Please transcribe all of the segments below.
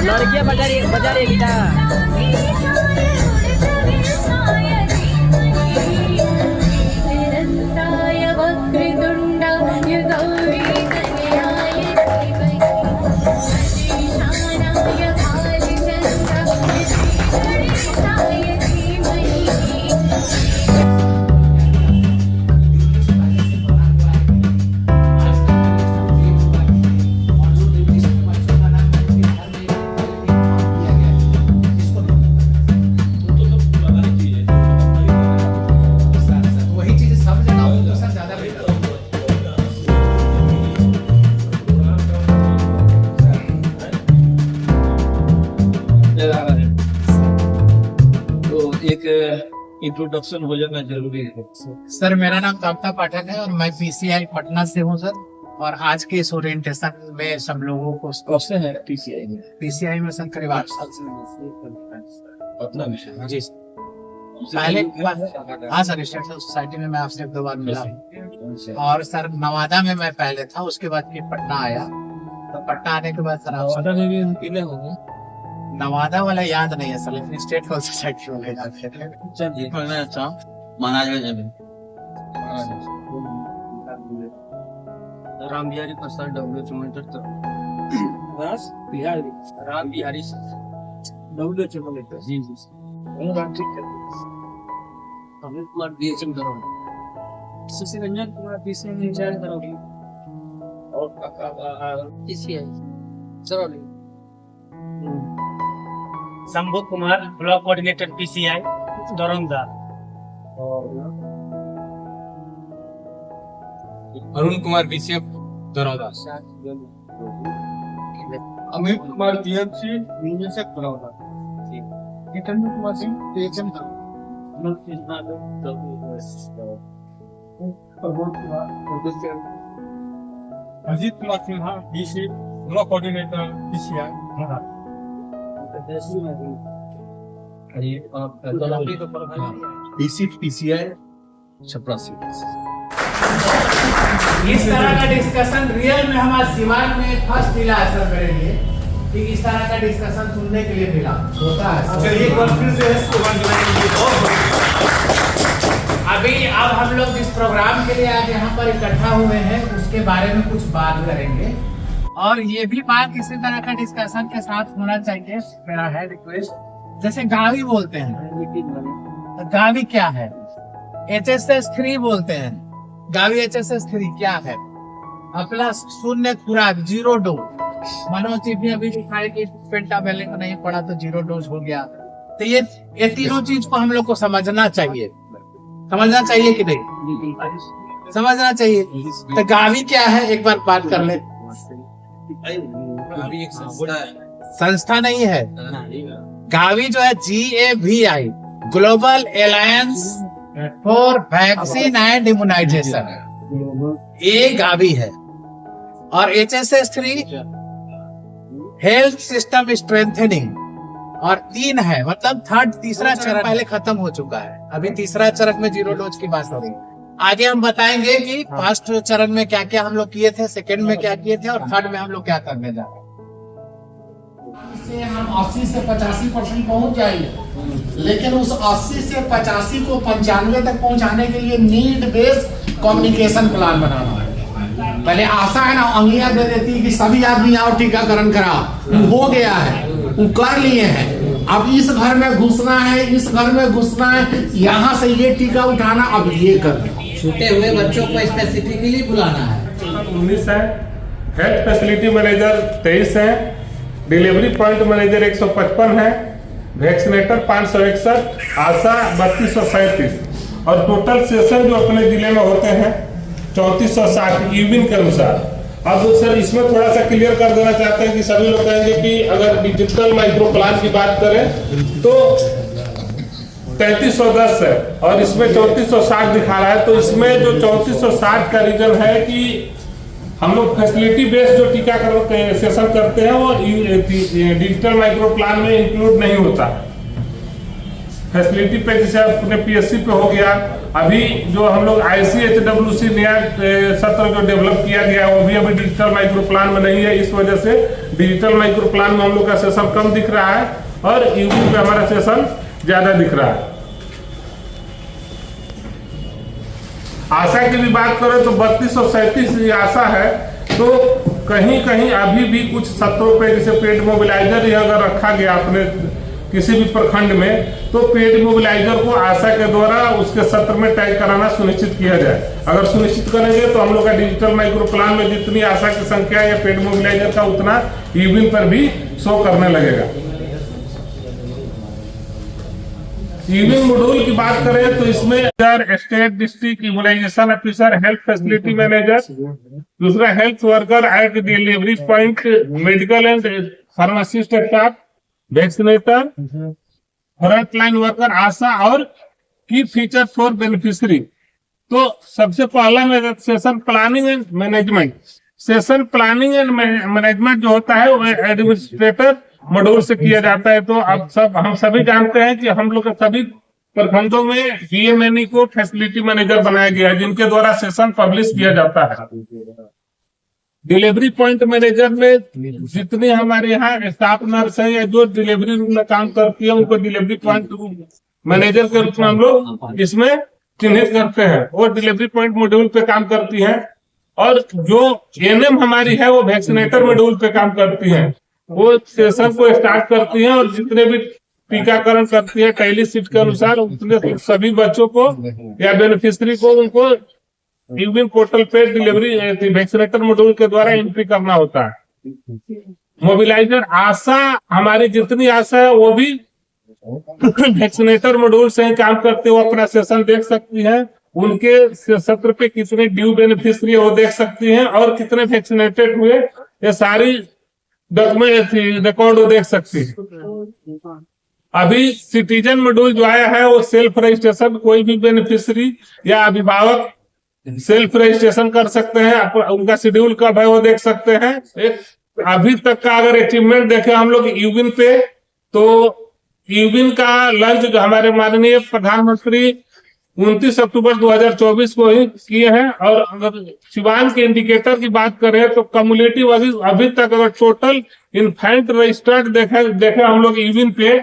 लड़कियां बजा रही गिटार। एक इंट्रोडक्शन हो जाना जरूरी है। सर मेरा नाम कविता पाठक है और मैं पीसीआई पटना से हूँ सर। और आज के इस ओरिएंटेशन में सब लोगों को कब से है पीसीआई में सर करीब 8 साल से पटना में? जी पहले हाँ सर स्टेट सोसाइटी में मैं आपसे 1-2 बार मिला हूँ। और सर नवादा में मैं पहले था, उसके बाद फिर पटना आया। तो पटना आने के बाद सर नवादा में भी किले होंगे। नवादा वाला याद नहीं है सर, लेकिन स्टेट सोसाइटी में जाते थे। चलिए अच्छा महाराज राम बिहारी प्रसाद डब्ल्यू चुमंतर बिहारी राम बिहारी डब्ल्यू चुमंतर जी जी ठीक है। अमित कुमार डीएसएम दरोगा, शशि रंजन कुमार डीएसएम इंचार्ज दरोगा और पीसीआई चलो Shambhu Kumar block coordinator PCI Daraunda, Arun Kumar BCF Daraunda, Amit Kumar DMC BSF Daraunda, Kitan Kumar Singh DSM Ajit Kumar Sinha DC block coordinator PCI PCI चपरासी। इस तरह का डिस्कशन रियल में हमारे सिवान में फर्स्ट मिला है सर मेरे लिए कि इस तरह का डिस्कशन सुनने के लिए मिला होता है। चलिए एक बार फिर से अभी अब हम लोग जिस प्रोग्राम के लिए आज यहाँ पर इकट्ठा हुए हैं उसके बारे में कुछ बात करेंगे। और ये भी बात इसी तरह का डिस्कशन के साथ होना चाहिए, मेरा है रिक्वेस्ट। जैसे गावी बोलते हैं, तो गावी क्या है? HSS 3 बोलते हैं, गावी HSS 3 क्या है? अपना शून्य खुराक, 0 डोज। मनोज जी भी अभी दिखाए कि पेंटावेलेंट नहीं पड़ा तो 0 डोज हो गया। तो ये तीनों चीज को हम लोग को समझना चाहिए कि नहीं? समझना चाहिए। तो गावी क्या है एक बार बात कर ले। अभी एक संस्था नहीं है, गावी जो है GAVI global alliance for vaccine and immunisation, ये गावी है। और HSS 3 हेल्थ सिस्टम स्ट्रेंथनिंग, और 3 है, मतलब तीसरा चरण पहले खत्म हो चुका है। अभी तीसरा चरण में 0 डोज की बात हो रही है। आगे हम बताएंगे कि फर्स्ट चरण में क्या क्या हम लोग किए थे, सेकंड में क्या किए थे, और थर्ड में हम लोग क्या करने जा रहे हैं। इससे हम 80 से 85% पहुंच जाएंगे, लेकिन उस 80 से 85 को 95 तक पहुंचाने के लिए नीड बेस्ड कम्युनिकेशन प्लान बनाना है। पहले आशा है ना अंगिया दे देती कि सभी आदमी आओ टीकाकरण कराओ, हो गया है, वो कर लिए हैं। अब इस घर में घुसना है, इस घर में घुसना है, यहाँ से ये टीका उठाना, अब ये करना। छूटे हुए बच्चों को स्पेसिफिकली बुलाना है। 19 है, हेल्थ फैसिलिटी मैनेजर 23 है, डिलीवरी पॉइंट मैनेजर 155 है, वैक्सीनेटर 561, आशा 3237 और टोटल सेशन जो अपने जिले में होते हैं 3460 ईविन के अनुसार। अब सर इसमें थोड़ा सा क्लियर कर देना चाहते हैं कि सभी लोग कहेंगे कि अगर डिजिटल माइक्रो प्लान की बात करें तो 3310 है और इसमें 3460 दिखा रहा है। तो इसमें जो 3460 का रीजन है कि हम लोग फैसिलिटी बेस्ड जो टीकाकरण सेशन करते हैं वो डिजिटल माइक्रो प्लान में इंक्लूड नहीं होता है। फैसिलिटी पे जैसे अपने पीएससी पे हो गया, अभी जो हम लोग ICHWC नया सत्र जो डेवलप किया गया वो भी अभी डिजिटल माइक्रो प्लान में नहीं है। इस वजह से डिजिटल माइक्रो प्लान में हम लोग का सेशन कम दिख रहा है और यूपी पे हमारा सेशन ज्यादा दिख रहा है। आशा की भी बात करें तो 3237 आशा है, तो कहीं कहीं अभी भी कुछ सत्रों पे जैसे पेड मोबिलाइजर ही अगर रखा गया अपने किसी भी प्रखंड में, तो पेड मोबिलाइजर को आशा के द्वारा उसके सत्र में टैग कराना सुनिश्चित किया जाए। अगर सुनिश्चित करेंगे तो हम लोग का डिजिटल माइक्रो प्लान में जितनी आशा की संख्या या पेड मोबिलाइजर का उतना ईविन पर भी शो करने लगेगा। ईविन मॉड्यूल की बात करें तो इसमें state district immunisation officer, health facility manager, दूसरा health worker at delivery point, medical and pharmacist staff, vaccinator, front line worker, ASHA और की फीचर फॉर बेनिफिशियरी। तो सबसे पहला मेरा session planning and management. Session planning and management जो होता है वो एडमिनिस्ट्रेटर मॉड्यूल से किया जाता है। तो अब हम सभी जानते हैं कि हम लोग सभी प्रखंडों में BMNE को फैसिलिटी मैनेजर बनाया गया है, जिनके द्वारा सेशन पब्लिश किया जाता है। डिलीवरी पॉइंट मैनेजर में जितनी हमारे यहाँ स्टाफ नर्स है या जो डिलीवरी रूम में काम करती है उनको डिलीवरी पॉइंट मैनेजर के रूप में हम लोग इसमें चिन्हित करते हैं। वो डिलीवरी पॉइंट मॉड्यूल पे काम करती है। और जो NM हमारी है वो वैक्सीनेटर मॉड्यूल पे काम करती है। वो सेशन को स्टार्ट करती है और जितने भी टीकाकरण करती है टैली सीट के अनुसार उतने सभी बच्चों को या बेनिफिशियरी को उनको यूविन पोर्टल पे डिलीवरी वैक्सीनेटर मॉड्यूल के द्वारा एंट्री करना होता है। मोबिलाइजर आशा हमारी जितनी आशा है वो भी वैक्सीनेटर मॉड्यूल से ही काम करते हुए अपना सेशन देख सकती है। उनके सत्र पे कितने ड्यू बेनिफिशियरी वो देख सकती हैं और कितने वैक्सीनेटेड हुए ये सारी डॉक्यूमेंट रिकॉर्ड वो देख सकती है। अभी सिटीजन मॉड्यूल जो आया है वो सेल्फ रजिस्ट्रेशन, कोई भी बेनिफिशियरी या अभिभावक सेल्फ रजिस्ट्रेशन कर सकते हैं। उनका शेड्यूल कब है वो देख सकते हैं। अभी तक का अगर अचीवमेंट देखें हम लोग यूविन पे, तो यूविन का लंच जो हमारे माननीय प्रधानमंत्री 29 अक्टूबर 2024 को ही किए हैं। और अगर सिवान के इंडिकेटर की बात करें तो कम्युलेटिव अभी तक अगर टोटल इन्फेंट रजिस्टर्ड देखे हम लोग यूविन पे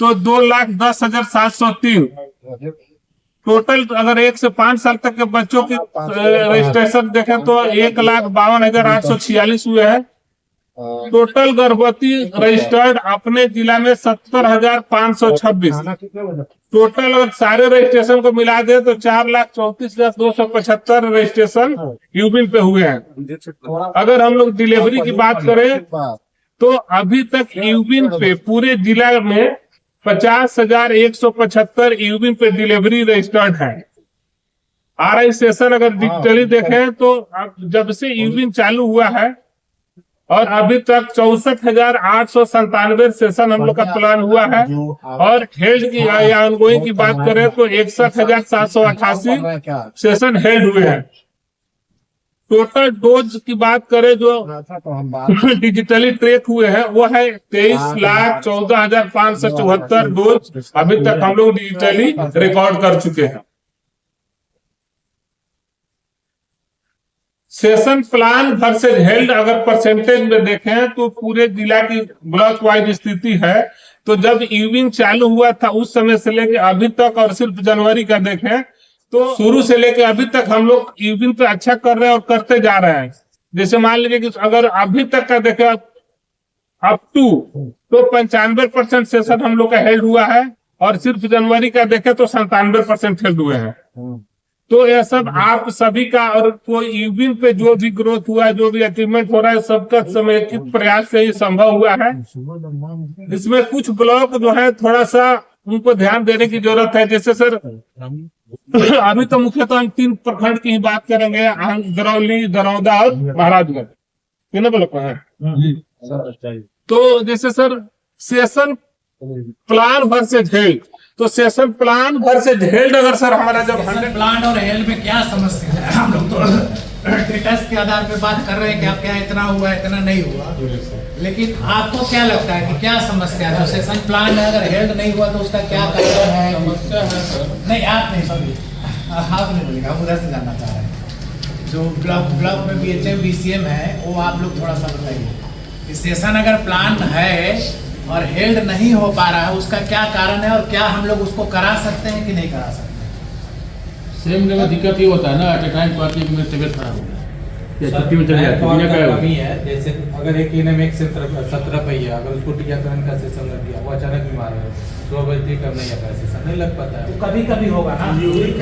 तो 2,10,703 टोटल। अगर 1 से 5 साल तक के बच्चों की रजिस्ट्रेशन देखें तो 1,52,846 हुए हैं। टोटल गर्भवती रजिस्टर्ड अपने जिला में 70,526। टोटल अगर सारे रजिस्ट्रेशन को मिला दे तो 4,34,275 रजिस्ट्रेशन यूविन पे हुए हैं। अगर हम लोग डिलीवरी की बात करें तो अभी तक यूविन पे पूरे जिला में 50,175 यूविन पे डिलीवरी रजिस्टर्ड है। RI सेशन अगर डिजिटली देखें तो जब से यूविन चालू हुआ है और अभी तक 64,897 सेशन हम लोग का प्लान हुआ है। और हेल्ड की या ऑनगोइंग की बात करें तो 61,788 सेशन हेल्ड हुए हैं। टोटल डोज की बात करें जो डिजिटली ट्रैक हुए हैं वो है 23,14,574 डोज अभी तक हम लोग डिजिटली रिकॉर्ड कर चुके हैं। सेशन प्लान वर्सेज हेल्ड अगर परसेंटेज में देखें तो पूरे जिला की ब्लॉक वाइज स्थिति है। तो जब यूविन चालू हुआ था उस समय से लेके अभी तक और सिर्फ जनवरी का देखें तो शुरू से लेके अभी तक हम लोग यूविन पे अच्छा कर रहे हैं और करते जा रहे हैं। जैसे मान लीजिए कि अगर अभी तक का देखें अप टू तो 95% सेशन हम लोग का हेल्ड हुआ है और सिर्फ जनवरी का देखें तो 97% हेल्ड हुए हैं। तो यह सब आप सभी का और कोई यूविन पे जो भी ग्रोथ हुआ है, जो भी अचीवमेंट हो रहा है, सबका समेकित प्रयास से ही संभव हुआ है। इसमें कुछ ब्लॉक जो है थोड़ा सा उनको ध्यान देने की जरूरत है। जैसे सर अभी तो मुख्यतः हम 3 प्रखंड की ही बात करेंगे, दरौली, दरौदा और महाराजगंज, तीनों ब्लॉक है। तो जैसे sir session plan versus held, तो सेशन प्लान वर्सेज हेल्ड अगर सर हमारा जब प्लान और हेल्ड में क्या समस्या है, हम लोग तो स्टेटस के आधार पे बात कर रहे हैं कि आप क्या इतना हुआ इतना नहीं हुआ, लेकिन आपको क्या लगता है कि क्या समस्या है? जो सेशन प्लान है अगर हेल्ड नहीं हुआ तो उसका क्या कारण है? समस्या है सर। नहीं आप नहीं समझिए, आप नहीं बोलिएगा, हम उधर से जानना चाह रहे हैं। जो ब्लॉक में BHM BCM है वो आप लोग थोड़ा सा बताइए कि सेशन अगर प्लान है और हेल्ड नहीं हो पा रहा है उसका क्या कारण है और क्या हम लोग उसको करा सकते हैं कि नहीं करा सकते? सेम जगह दिक्कत ये होता है ना, एट ए टाइम पार्टी में तबियत खराब हो गया या छुट्टी में चले जाते हैं, क्या कमी है। जैसे अगर एक एनएम एक से 17 पहिया अगर उसको टीकाकरण का सेशन लग गया, वो अचानक बीमार है, 100 बजे करना या सेशन नहीं लग पाता है, तो कभी कभी होगा ना,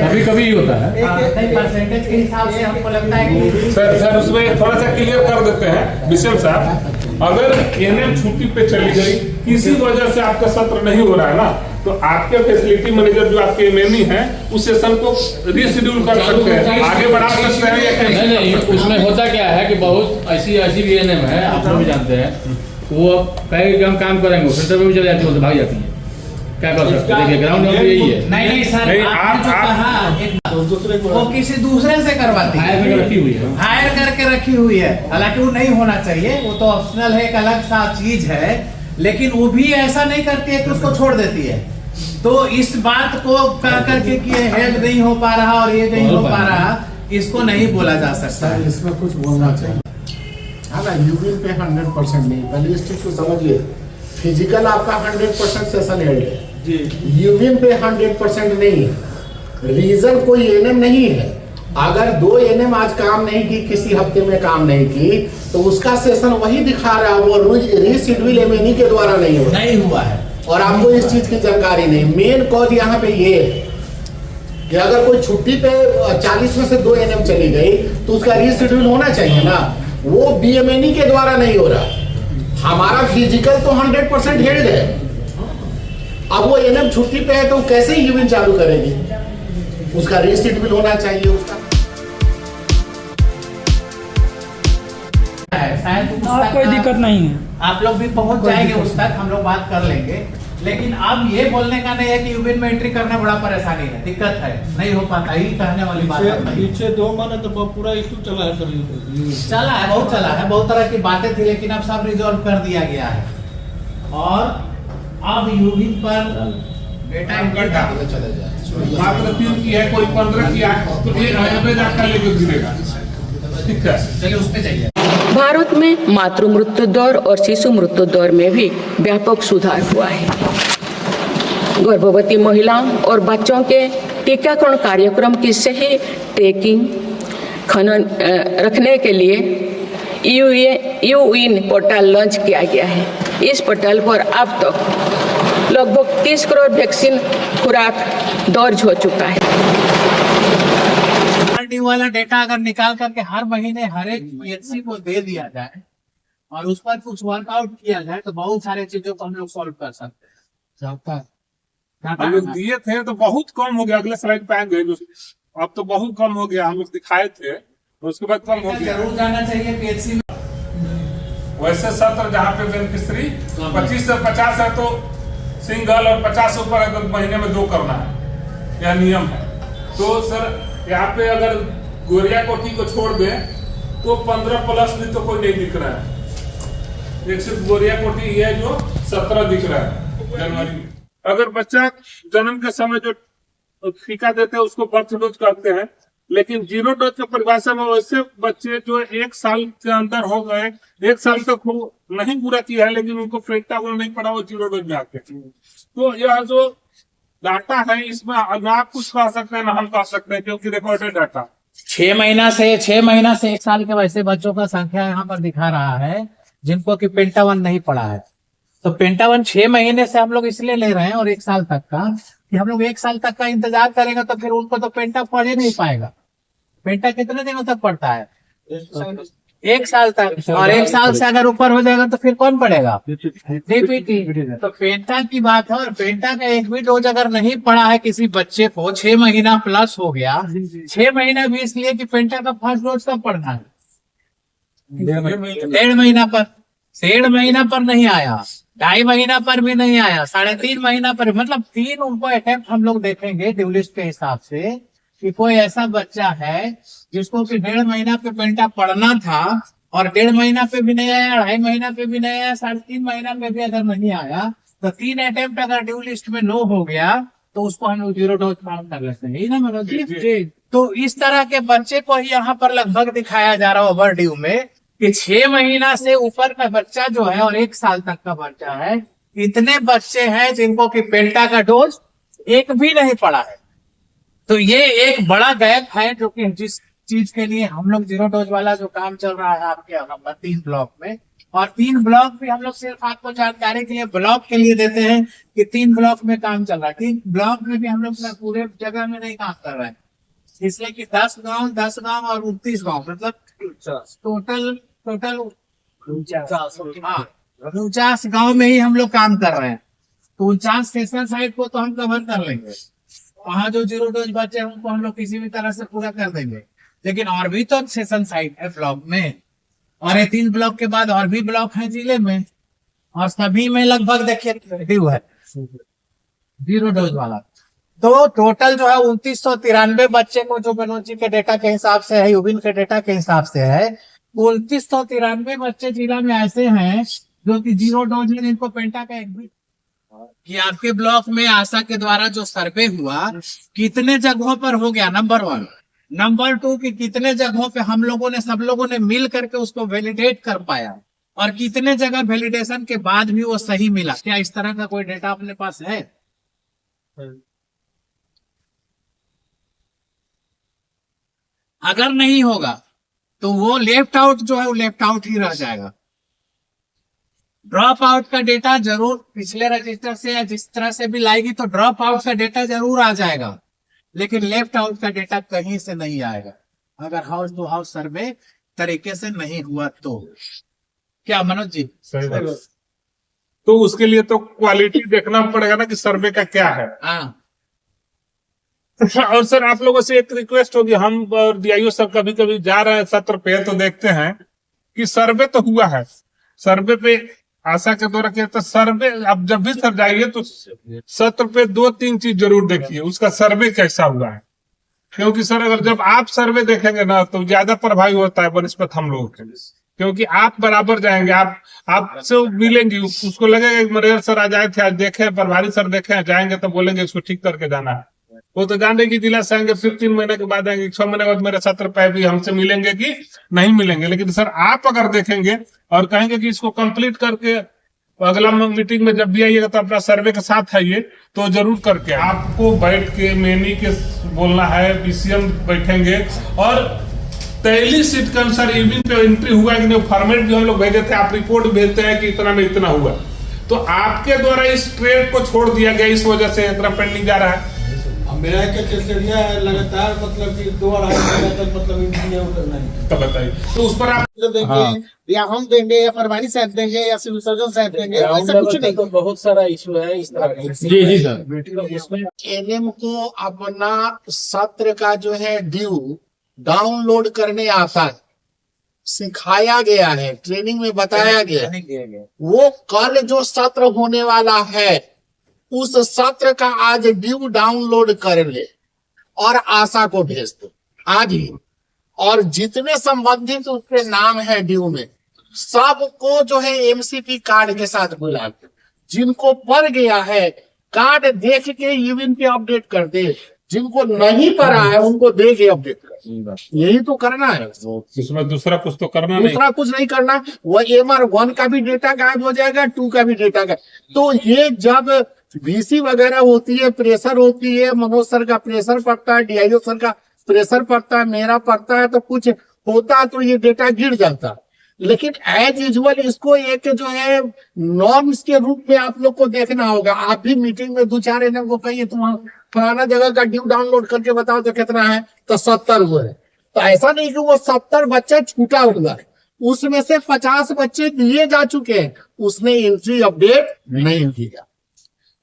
कभी कभी ही होता है। नहीं परसेंटेज के हिसाब से हमको लगता है कि सर उसमें थोड़ा सा क्लियर कर देते हैं विशेष साहब। अगर एनएम छुट्टी पे चली गई, किसी वजह से आपका सत्र नहीं हो रहा है ना, तो आपके फैसिलिटी मैनेजर जो आपके एमएमई हैं उस सेशन को रीशेड्यूल कर सकते हैं, आगे बढ़ा सकते हैं या नहीं, उसमें होता क्या है कि बहुत ऐसी भी एनएम है, आप लोग भी जानते हैं, वो कई हम काम करेंगे सेंटर में भी चले जाती है, भाग जाती है, क्या कर सकते हैं? देखिए ग्राउंड में यही है। नहीं सर, आपने जो कहा दूसरे को वो किसी दूसरे से करवाती है, हायर रखी हुई है, हायर करके रखी हुई है। हालांकि वो नहीं होना चाहिए, वो तो ऑप्शनल है, एक अलग सा चीज है, लेकिन वो भी ऐसा नहीं करती है कि उसको छोड़ देती है। तो इस बात को कह करके कि ये हेल्ड नहीं हो पा रहा और ये नहीं हो पा रहा, इसको नहीं बोला जा सकता। इसमें कुछ बोलना चाहिए। हाँ ना, यूविन पे 100% नहीं, पहले इस चीज को समझिए। फिजिकल आपका 100% सेशन हेल्ड है जी, यूविन पे 100% नहीं है। रीजन कोई एनएम नहीं है। अगर 2 एनएम आज काम नहीं की, किसी हफ्ते में काम नहीं की, तो उसका सेशन वही दिखा रहा है, वो रीशेड्यूल एमएनई के द्वारा नहीं हुआ है और आपको इस चीज की जानकारी नहीं। मेन कॉज यहाँ पे ये है कि अगर कोई छुट्टी पे 40 में से 2 एनएम चली गई तो उसका रीशेड्यूल होना चाहिए ना, वो बीएमएनई के द्वारा नहीं हो रहा। हमारा फिजिकल तो 100% हेल्ड है, अब वो एनएम छुट्टी पे है तो कैसे यूविन चालू करेगी? उसका रीशेड्यूल होना चाहिए। उसका शायद कोई दिक्कत नहीं है, आप लोग भी पहुंच जाएंगे उस तक, हम लोग बात कर लेंगे। लेकिन अब ये बोलने का नहीं है कि यूविन में एंट्री करना बड़ा परेशानी है, दिक्कत है, नहीं हो पाता, ही कहने वाली बात है। पीछे 2 महीने तो पूरा इशू चला है सर, चला है, बहुत चला है, बहुत तरह की बातें थी, लेकिन अब सब रिजॉल्व कर दिया गया है। और अब यूविन पर बेटा चले जाए, मात्र 3 की है, कोई 15 की है, तो एक एवरेज आपका लेके गिरेगा। ठीक है, चलिए उस पे जाइए। भारत में मातृ मृत्यु दर और शिशु मृत्यु दर में भी व्यापक सुधार हुआ है। गर्भवती महिलाओं और बच्चों के टीकाकरण कार्यक्रम की सही ट्रैकिंग खनन रखने के लिए यूविन पोर्टल लॉन्च किया गया है। इस पोर्टल पर अब तक लगभग 30 करोड़ वैक्सीन खुराक दर्ज हो चुका है। वाला डेटा अगर निकाल करके हर महीने हर एक PHC को दे दिया जाए और उस पर कुछ वर्कआउट किया जाए तो बहुत सारे चीजों को हम लोग सॉल्व कर सकते हैं। हम लोग दिए थे तो बहुत कम हो गया, अगले स्लाइड पे आएंगे, अब तो बहुत कम हो गया, हम लोग दिखाए थे तो उसके बाद कम हो गया। जरूर जाना चाहिए PHC में। वैसे सत्र जहाँ पे बेनिफिशियरी 25 से 50 है तो सिंगल और 50 से ऊपर है तो महीने में 2 करना है, यह नियम है। तो सर यहाँ पे अगर गोरिया कोठी को छोड़ दे तो 15+ भी तो कोई नहीं दिख रहा है, एक सिर्फ गोरिया कोठी है जो 17 दिख रहा है जनवरी में। अगर बच्चा जन्म के समय जो टीका देते हैं उसको बर्थ डोज कहते हैं, लेकिन 0 डोज के परिभाषा में वैसे बच्चे जो 1 साल के अंदर हो गए, 1 साल तक नहीं पूरा किया है लेकिन उनको पेंटागोन नहीं पड़ा, वो 0 डोज में आते हैं। तो यह जो डाटा है इसमें ना आप कुछ कह सकते हैं ना हम कह सकते हैं, क्योंकि रिकॉर्डेड डाटा 6 महीना से 1 साल के वैसे बच्चों का संख्या यहाँ पर दिखा रहा है जिनको कि पेंटावन नहीं पड़ा है। तो पेंटावन 6 महीने से हम लोग इसलिए ले रहे हैं और 1 साल तक का, कि हम लोग 1 साल तक का इंतजार करेंगे तो फिर उनको तो पेंटा पड़ ही नहीं पाएगा। पेंटा कितने दिनों तक पड़ता है? 1 साल तक, और 1 साल से अगर ऊपर हो जाएगा तो फिर कौन पड़ेगा? डीपीटी। तो पेंटा की बात है, और पेंटा का एक भी डोज अगर नहीं पड़ा है किसी बच्चे को, 6 महीना प्लस हो गया, 6 महीना भी इसलिए कि पेंटा का फर्स्ट डोज कब पड़ना है? 1.5 महीना पर, 1.5 महीना पर नहीं आया, 2.5 महीना पर भी नहीं आया, 3.5 महीना पर, मतलब 3 उनको अटेम्प्ट हम लोग देखेंगे ड्यूलिस्ट के हिसाब से कि कोई ऐसा बच्चा है जिसको कि 1.5 महीना पे पेंटा पढ़ना था और 1.5 महीना पे भी नहीं आया, 2.5 महीना पे भी नहीं आया, 3.5 महीना पे भी अगर नहीं आया तो 3 अटेम्प्ट अगर ड्यू लिस्ट में नो हो गया तो उसको हम लोग 0 डोज काउंट कर लेते हैं, ना मनोज जी? तो इस तरह के बच्चे को ही यहाँ पर लगभग दिखाया जा रहा है ओवर ड्यू में कि 6 महीना से ऊपर का बच्चा जो है और 1 साल तक का बच्चा है, इतने बच्चे हैं जिनको कि पेंटा का डोज एक भी नहीं पड़ा है। तो ये एक बड़ा गैप है जो कि जिस चीज के लिए हम लोग 0 डोज वाला जो काम चल रहा है आपके यहाँ 3 ब्लॉक में, और 3 ब्लॉक भी हम लोग सिर्फ आपको जानकारी के लिए ब्लॉक के लिए देते हैं कि 3 ब्लॉक में काम चल रहा है। 3 ब्लॉक में भी हम लोग पूरे जगह में नहीं काम कर रहे हैं, इसलिए कि 10 गांव और 29 गांव मतलब टोटल 49 गांव में ही हम लोग काम कर रहे हैं। तो 49 सेशन साइट को तो हम कवर कर लेंगे, वहां जो 0 डोज बचे उनको हम लोग किसी भी तरह से पूरा कर देंगे। लेकिन और भी तो सेशन साइट है ब्लॉक में, और ये 3 ब्लॉक के बाद और भी ब्लॉक है जिले में, और सभी में लगभग देखिए ड्यू है 0 डोज वाला। तो टोटल जो है 2993 बच्चे को, जो मनोज जी के डेटा के हिसाब से है, यूबिन के डेटा के हिसाब से है, 2993 बच्चे जिला में ऐसे हैं जो कि 0 डोज है, जिनको पेंटा का एक भी। कि आपके ब्लॉक में आशा के द्वारा जो सर्वे हुआ कितने जगहों पर हो गया, नंबर 1। नंबर 2 कि कितने जगहों पे हम लोगों ने, सब लोगों ने मिल करके उसको वैलिडेट कर पाया, और कितने जगह वैलिडेशन के बाद भी वो सही मिला। क्या इस तरह का कोई डेटा अपने पास है? अगर नहीं होगा तो वो लेफ्ट आउट जो है वो लेफ्ट आउट ही रह जाएगा। ड्रॉप आउट का डेटा जरूर पिछले रजिस्टर से या जिस तरह से भी लाएगी तो ड्रॉप आउट का डेटा जरूर आ जाएगा, लेकिन लेफ्ट आउट का डेटा कहीं से नहीं आएगा अगर हाउस टू हाउस सर्वे तरीके से नहीं हुआ तो। क्या मनोज जी? सही बात। तो उसके लिए तो क्वालिटी देखना पड़ेगा ना कि सर्वे का क्या है। हाँ। और सर आप लोगों से एक रिक्वेस्ट होगी, हम और डीआईओ सब कभी कभी जा रहे हैं सत्र पे तो देखते हैं कि सर्वे तो हुआ है, सर्वे पे आशा के द्वारा किया, तो सर्वे अब जब भी सर जाइए तो सत्र पे 2-3 चीज जरूर देखिए, उसका सर्वे कैसा हुआ है। क्योंकि सर अगर जब आप सर्वे देखेंगे ना तो ज्यादा प्रभावी होता है बनस्पत हम लोगों के, क्योंकि आप बराबर जाएंगे, आपसे मिलेंगे, उसको लगेगा कि मैनेजर सर आ जाए थे, आज देखे, प्रभारी सर देखे, जाएंगे तो बोलेंगे इसको ठीक करके जाना है। वो तो जाने की जिला से आएंगे, फिर 3 महीने के बाद आएंगे, 6 महीने के बाद मेरे सत्र पे भी हमसे मिलेंगे कि नहीं मिलेंगे। लेकिन सर आप अगर देखेंगे और कहेंगे कि इसको कंप्लीट करके अगला मीटिंग में जब भी आइएगा तो अपना सर्वे के साथ आइए, तो जरूर करके आपको बैठ के मेनी के बोलना है, बीसीएम बैठेंगे, और 43 सीट के अनुसार ईविन पे एंट्री हुआ कि नहीं, फॉर्मेट भी हम लोग भेजे थे, आप रिपोर्ट भेजते हैं कि इतना में इतना हुआ, तो आपके द्वारा इस ट्रेड को छोड़ दिया गया, इस वजह से इतना पेंडिंग जा रहा है। मेरा केसरिया है लगातार, मतलब कि 2-2.5 महीने तक मतलब इंजीनियर करना है, तो बताइए, तो उस पर आप देंगे या हम देंगे या प्रभारी साहब देंगे या सिविल सर्जन साहब देंगे, ऐसा कुछ नहीं। तो बहुत सारा इशू है इस तरह का। जी जी सर। इसमें एनएम को अपना सत्र का जो है ड्यू डाउनलोड करने आता है, सिखाया गया है, ट्रेनिंग में बताया गया है। वो कल जो सत्र होने वाला है उस सत्र का आज ड्यू डाउनलोड कर ले और आशा को भेज दो आज ही, और जितने संबंधित उसके नाम है ड्यू में सबको जो है एमसीपी कार्ड के साथ बुला दो, जिनको पड़ गया है कार्ड देख के यूविन पे अपडेट कर दे, जिनको नहीं पड़ा है उनको दे के अपडेट कर, यही तो करना है। इसमें दूसरा कुछ तो करना नहीं, दूसरा कुछ नहीं करना। वो MR1 का भी डेटा गायब हो जाएगा, 2 का भी डेटा गायब। तो ये जब VC वगैरह होती है, प्रेशर होती है, मनोज सर का प्रेशर पड़ता है, DIO सर का प्रेशर पड़ता है, मेरा पड़ता है, तो कुछ होता तो ये डेटा गिर जाता। लेकिन एज यूजुअल इसको एक जो है नॉर्म्स के रूप में आप लोग को देखना होगा। आप भी मीटिंग में 2-4 एनएम को कहिए तुम फलाना जगह का ड्यू डाउनलोड करके बताओ तो कितना है, तो 70 हुए। तो ऐसा नहीं कि वो 70 बच्चे छूटा हुआ है, उसमें से 50 बच्चे दिए जा चुके हैं, उसने एंट्री अपडेट नहीं किया।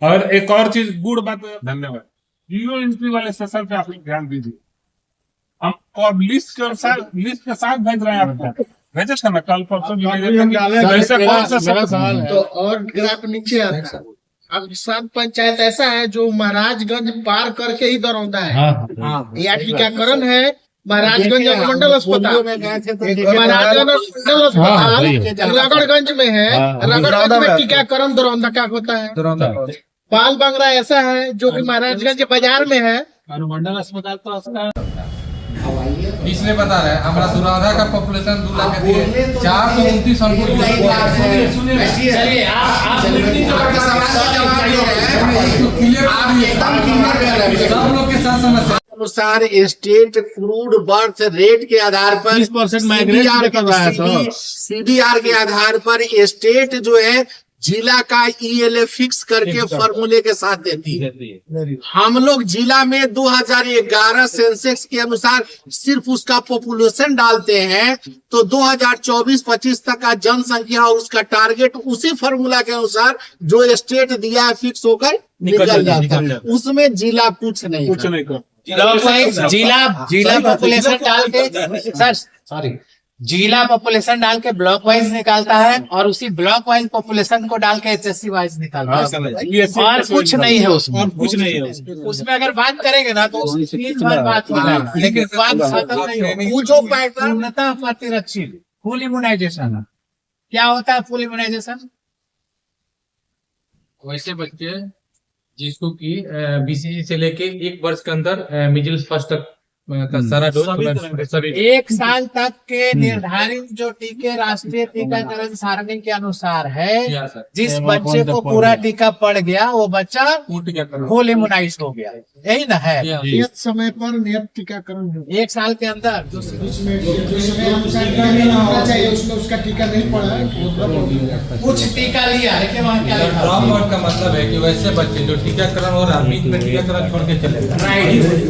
और एक और चीज गुड बात, धन्यवाद, जीरो एंट्री वाले सेशन पे आप लोग ध्यान दीजिए। हम अब लिस्ट के अनुसार लिस्ट के साथ भेज रहे हैं आपको, भेजे थे ना कल परसों भी भेजे थे। तो और ग्राफ नीचे आता है, अब सब पंचायत ऐसा है जो महाराजगंज पार करके ही दरौंदा है। यह टीकाकरण है महाराजगंज मंडल अस्पताल में गए थे तो महाराजगंज मंडल अस्पताल रगड़गंज में है। रगड़गंज में टीकाकरण दरौंदा का होता है। पाल बंगरा ऐसा है जो कि महाराजगंज के बाजार में है। अनुमंडल अस्पताल तो उसका इसलिए बता रहे हैं हमारा दुराधा का पॉपुलेशन 2 लाख के दिए 429 सब लोग के साथ समस्या अनुसार स्टेट क्रूड बर्थ रेट के आधार पर 30% माइग्रेट कर रहा है। सीडीआर के आधार पर स्टेट जो है जिला का ईएलए फिक्स करके फॉर्मूले के साथ देती है। हम लोग जिला में 2011 सेंसेक्स के अनुसार सिर्फ उसका पॉपुलेशन डालते हैं तो 2024-25 तक का जनसंख्या और उसका टारगेट उसी फॉर्मूला के अनुसार जो स्टेट दिया है फिक्स होकर निकल जाता है। उसमें जिला कुछ नहीं जिला पॉपुलेशन डाल के सॉरी जिला पॉपुलेशन डाल के ब्लॉक वाइज निकालता है और उसी ब्लॉक वाइज पॉपुलेशन को डाल के एचएससी वाइज निकालता है और कुछ नहीं है उसमें। कुछ नहीं है उसमें। अगर बात करेंगे ना तो बात होगा लेकिन बात खत्म नहीं होगी। वो जो पूर्णतः प्रतिरक्षित फुल इम्यूनाइजेशन क्या होता है? फुल इम्यूनाइजेशन वैसे बच्चे जिसको कि बीसीजी से लेके 1 वर्ष के अंदर मिजिल्स फर्स्ट तक का सारा डोज सभी 1 साल तक के निर्धारित जो टीके राष्ट्रीय टीकाकरण सारणी के अनुसार है। जिस बच्चे को पूरा टीका पड़ गया वो बच्चा फुल इम्यूनाइज हो गया। यही ना है? नियत समय पर नियत टीकाकरण 1 साल के अंदर चाहिए उसका टीका नहीं पड़ा कुछ टीका लिया है कि वहाँ क्या लिखा? ड्रॉप आउट का मतलब है कि वैसे बच्चे जो टीकाकरण हो रहा है बीच में टीकाकरण छोड़ के चले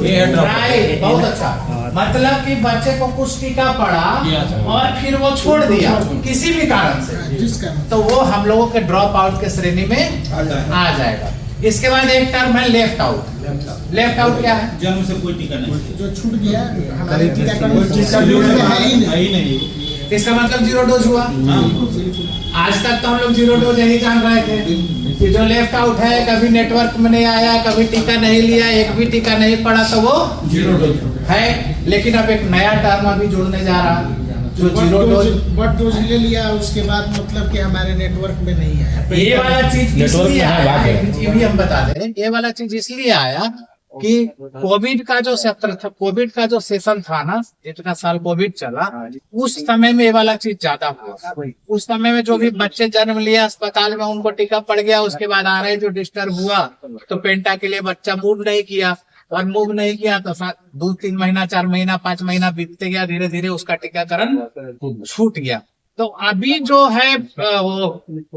ये है ड्रॉप राइट, बहुत अच्छा। मतलब कि बच्चे को कुछ टीका पड़ा और फिर वो छोड़ दिया किसी भी कारण से तो वो हम लोगों के ड्रॉप आउट के श्रेणी में आ जाएगा। इसके बाद एक टर्म है लेफ्ट आउट। लेफ्ट आउट क्या है? जन्म से कोई टीका नहीं, जो छूट गया हमारे इसका मतलब 0 डोज हुआ। आज तक तो हम लोग 0 डोज यही जान रहे थे कि जो लेफ्ट आउट है कभी नेटवर्क में नहीं आया, कभी टीका नहीं लिया, एक भी टीका नहीं पड़ा तो वो 0 डोज है। लेकिन अब एक नया टर्म अभी जुड़ने जा रहा जो 0 डोज बट डोज ले लिया उसके बाद मतलब कि हमारे नेटवर्क में नहीं आया। ये वाला चीज इसलिए आया, ये भी हम बता दें, ये वाला चीज इसलिए आया कि कोविड का जो सत्र था, कोविड का जो सेशन था ना, इतना साल कोविड चला, उस समय में ये वाला चीज ज्यादा हुआ। उस समय में जो भी बच्चे जन्म लिया अस्पताल में उनको टीका पड़ गया, उसके बाद आ रहे जो डिस्टर्ब हुआ तो पेंटा के लिए बच्चा मूव नहीं किया और मूव नहीं किया तो 2-3 महीना 4 महीना 5 महीना बीतते गया, धीरे धीरे उसका टीकाकरण छूट गया। तो अभी जो है वो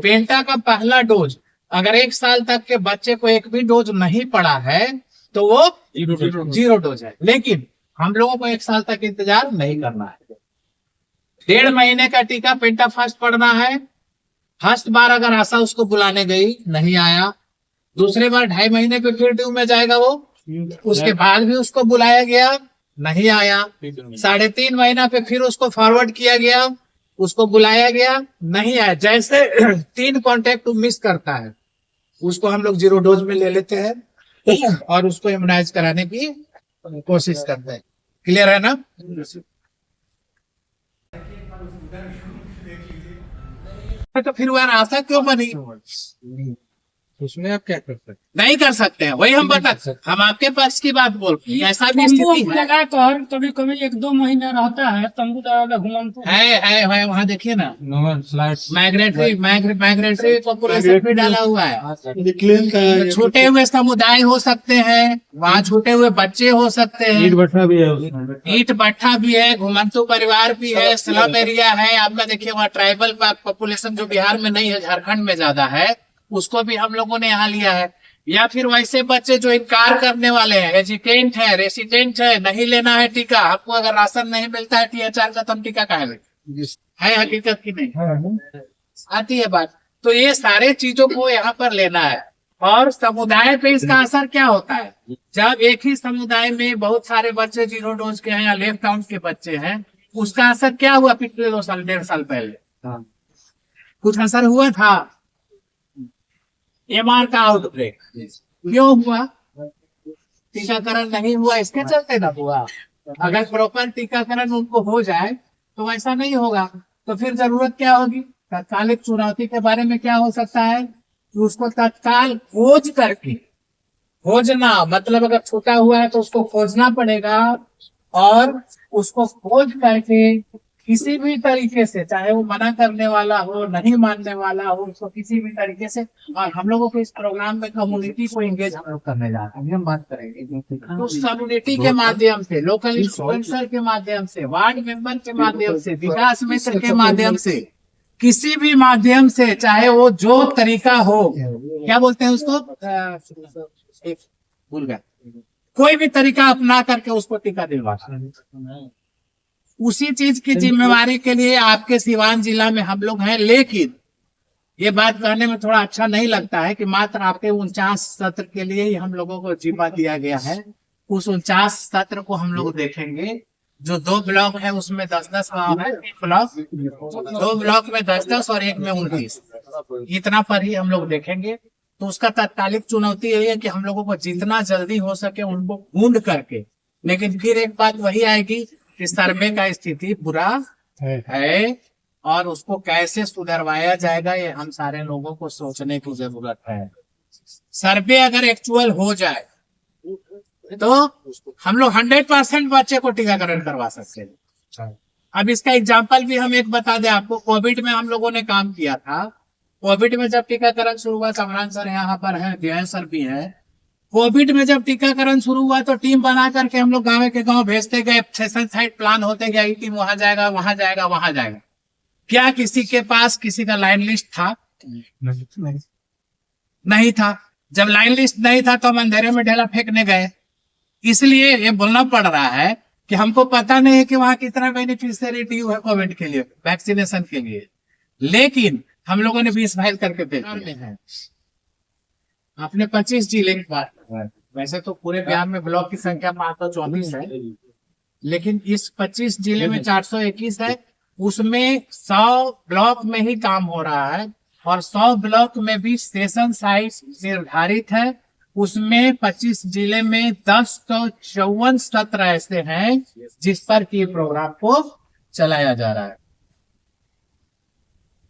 पेंटा का पहला डोज अगर 1 साल तक के बच्चे को एक भी डोज नहीं पड़ा है तो वो 0 डोज है। लेकिन हम लोगों को 1 साल तक इंतजार नहीं करना है। 1.5 महीने का टीका पेंटा फर्स्ट पड़ना है। फर्स्ट बार अगर आशा उसको बुलाने गई नहीं आया, दूसरे बार 2.5 महीने पे फिर ड्यू में जाएगा वो, उसके बाद भी उसको बुलाया गया नहीं आया, 3.5 महीना पे फिर उसको फॉरवर्ड किया गया, उसको बुलाया गया नहीं आया। जैसे 3 कॉन्टेक्ट मिस करता है उसको हम लोग 0 डोज में ले लेते हैं और उसको इम्यूनाइज कराने की कोशिश करते हैं। क्लियर है ना? तो फिर वह आशा क्यों बनी? उसमें आप क्या कर सकते? नहीं कर सकते हैं, वही हम बता सकते। हम आपके पास की बात बोल रहे हैं। ऐसा भी स्थिति है, लगाकर कभी कभी 1-2 महीना रहता है, तंबू लगा घुमाते है वहाँ देखिए ना, स्लाइड्स माइग्रेटरी पॉपुलेशन भी डाला हुआ है। तो छूटे हुए समुदाय हो सकते हैं, वहाँ छूटे हुए बच्चे हो सकते हैं, ईट भट्ठा भी है, घुमंतु परिवार भी है, स्लम एरिया है। आपका देखिए वहाँ ट्राइबल पॉपुलेशन जो बिहार में नहीं है, झारखंड में ज्यादा है, उसको भी हम लोगों ने यहाँ लिया है। या फिर वैसे बच्चे जो इनकार करने वाले हैं, हेजिटेंट है, रेसिडेंट है, नहीं लेना है टीका, आपको अगर राशन नहीं मिलता है THR का तो हम टीका काहे लें? है हकीकत की नहीं आती है बात। तो ये सारे चीजों को यहाँ पर लेना है। और समुदाय पे इसका असर क्या होता है? जब एक ही समुदाय में बहुत सारे बच्चे 0 डोज के हैं या लेफ्ट आउट के बच्चे हैं, उसका असर क्या हुआ? पिछले 1.5 साल पहले कुछ असर हुआ था? एमआर का आउटब्रेक क्यों हुआ? टीकाकरण नहीं हुआ, इसके चलते ना हुआ। अगर प्रॉपर टीकाकरण उनको हो जाए तो ऐसा नहीं होगा। तो फिर जरूरत क्या होगी? तत्कालिक चुनौती के बारे में क्या हो सकता है कि उसको तत्काल खोज करके, खोजना मतलब अगर छूटा हुआ है तो उसको खोजना पड़ेगा, और उसको खोज करके किसी भी तरीके से, चाहे वो मना करने वाला हो, नहीं मानने वाला हो, उसको किसी भी तरीके से। और हम लोगों को इस प्रोग्राम में कम्युनिटी को एंगेज हम लोग करने जा रहे हैं, हम बात करेंगे तो उस कम्युनिटी के माध्यम से, लोकल इन्फ्लुएंसर के माध्यम से, वार्ड मेंबर के माध्यम से, विकास मित्र के माध्यम से, किसी भी माध्यम से, चाहे वो जो तरीका हो, क्या बोलते हैं उसको, भूल गया, कोई भी तरीका अपना करके उसको टीका दिलवा। उसी चीज की जिम्मेवारी के लिए आपके सिवान जिला में हम लोग हैं। लेकिन ये बात कहने में थोड़ा अच्छा नहीं लगता है कि मात्र आपके 49 सत्र के लिए ही हम लोगों को जिम्मा दिया गया है। उस 49 सत्र को हम लोग देखेंगे। जो 2 ब्लॉक है उसमें 10-10 गाँव है, 2 ब्लॉक में 10-10 और 1 में 29, इतना पर ही हम लोग देखेंगे। तो उसका तात्कालिक चुनौती यही है कि हम लोगों को जितना जल्दी हो सके उनको ढूंढ करके, लेकिन फिर एक बात वही आएगी कि सर्वे का स्थिति बुरा है और उसको कैसे सुधरवाया जाएगा, ये हम सारे लोगों को सोचने की जरूरत है। सर्वे अगर एक्चुअल हो जाए तो हम लोग 100% बच्चे को टीकाकरण करवा सकते हैं। अब इसका एग्जाम्पल भी हम एक बता दें आपको। कोविड में हम लोगों ने काम किया था। कोविड में जब टीकाकरण शुरू हुआ, समरान सर यहाँ पर है, जय सर भी है। कोविड में जब टीकाकरण शुरू हुआ तो टीम बना करके हम लोग गाँव के गाँव भेजते गए, सेशन साइड प्लान होते गए, टीम वहां जाएगा, वहां जाएगा, वहां जाएगा। क्या किसी के पास किसी का लाइन लिस्ट था? नहीं था। जब लाइन लिस्ट नहीं था तो हम अंधेरे में ढेला फेंकने गए। इसलिए ये बोलना पड़ रहा है कि हमको पता नहीं है कि वहां कितना बेनिफिशियरी ड्यू है कोविड के लिए, वैक्सीनेशन के लिए, लेकिन हम लोगों ने 20 फाइल करके भेजे हैं। आपने 25 जिले की बात कर रहा है। वैसे तो पूरे बिहार में ब्लॉक की संख्या 524 है, लेकिन इस 25 जिले में 421 है। उसमें 100 ब्लॉक में ही काम हो रहा है और 100 ब्लॉक में भी सेशन साइज निर्धारित है। उसमें 25 जिले में 1054 सत्र ऐसे हैं जिस पर कि प्रोग्राम को चलाया जा रहा है।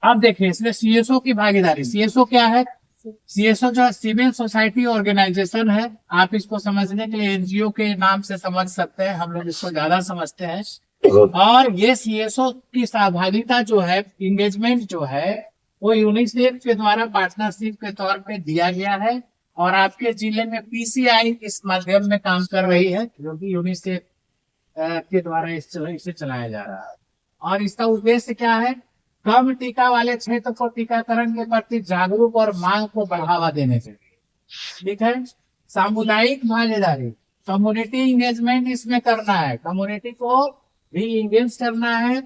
अब देखिए इसमें सीएसओ की भागीदारी। सीएसओ क्या है? सीएसओ जो सिविल सोसाइटी ऑर्गेनाइजेशन है। आप इसको समझने के लिए एनजीओ के नाम से समझ सकते हैं, हम लोग इसको ज्यादा समझते हैं। और ये सीएसओ की सहभागिता जो है, इंगेजमेंट जो है, वो यूनिसेफ के द्वारा पार्टनरशिप के तौर पे दिया गया है। और आपके जिले में पीसीआई इस माध्यम में काम कर रही है, जो कि यूनिसेफ के द्वारा इसे चलाया जा रहा है। और इसका उद्देश्य क्या है? कम टीका वाले क्षेत्र को टीकाकरण के प्रति जागरूक और मांग को बढ़ावा देने के लिए। ठीक है। सामुदायिक भागीदारी, कम्युनिटी इंगेजमेंट इसमें करना है, कम्युनिटी को भी इंगेज करना है।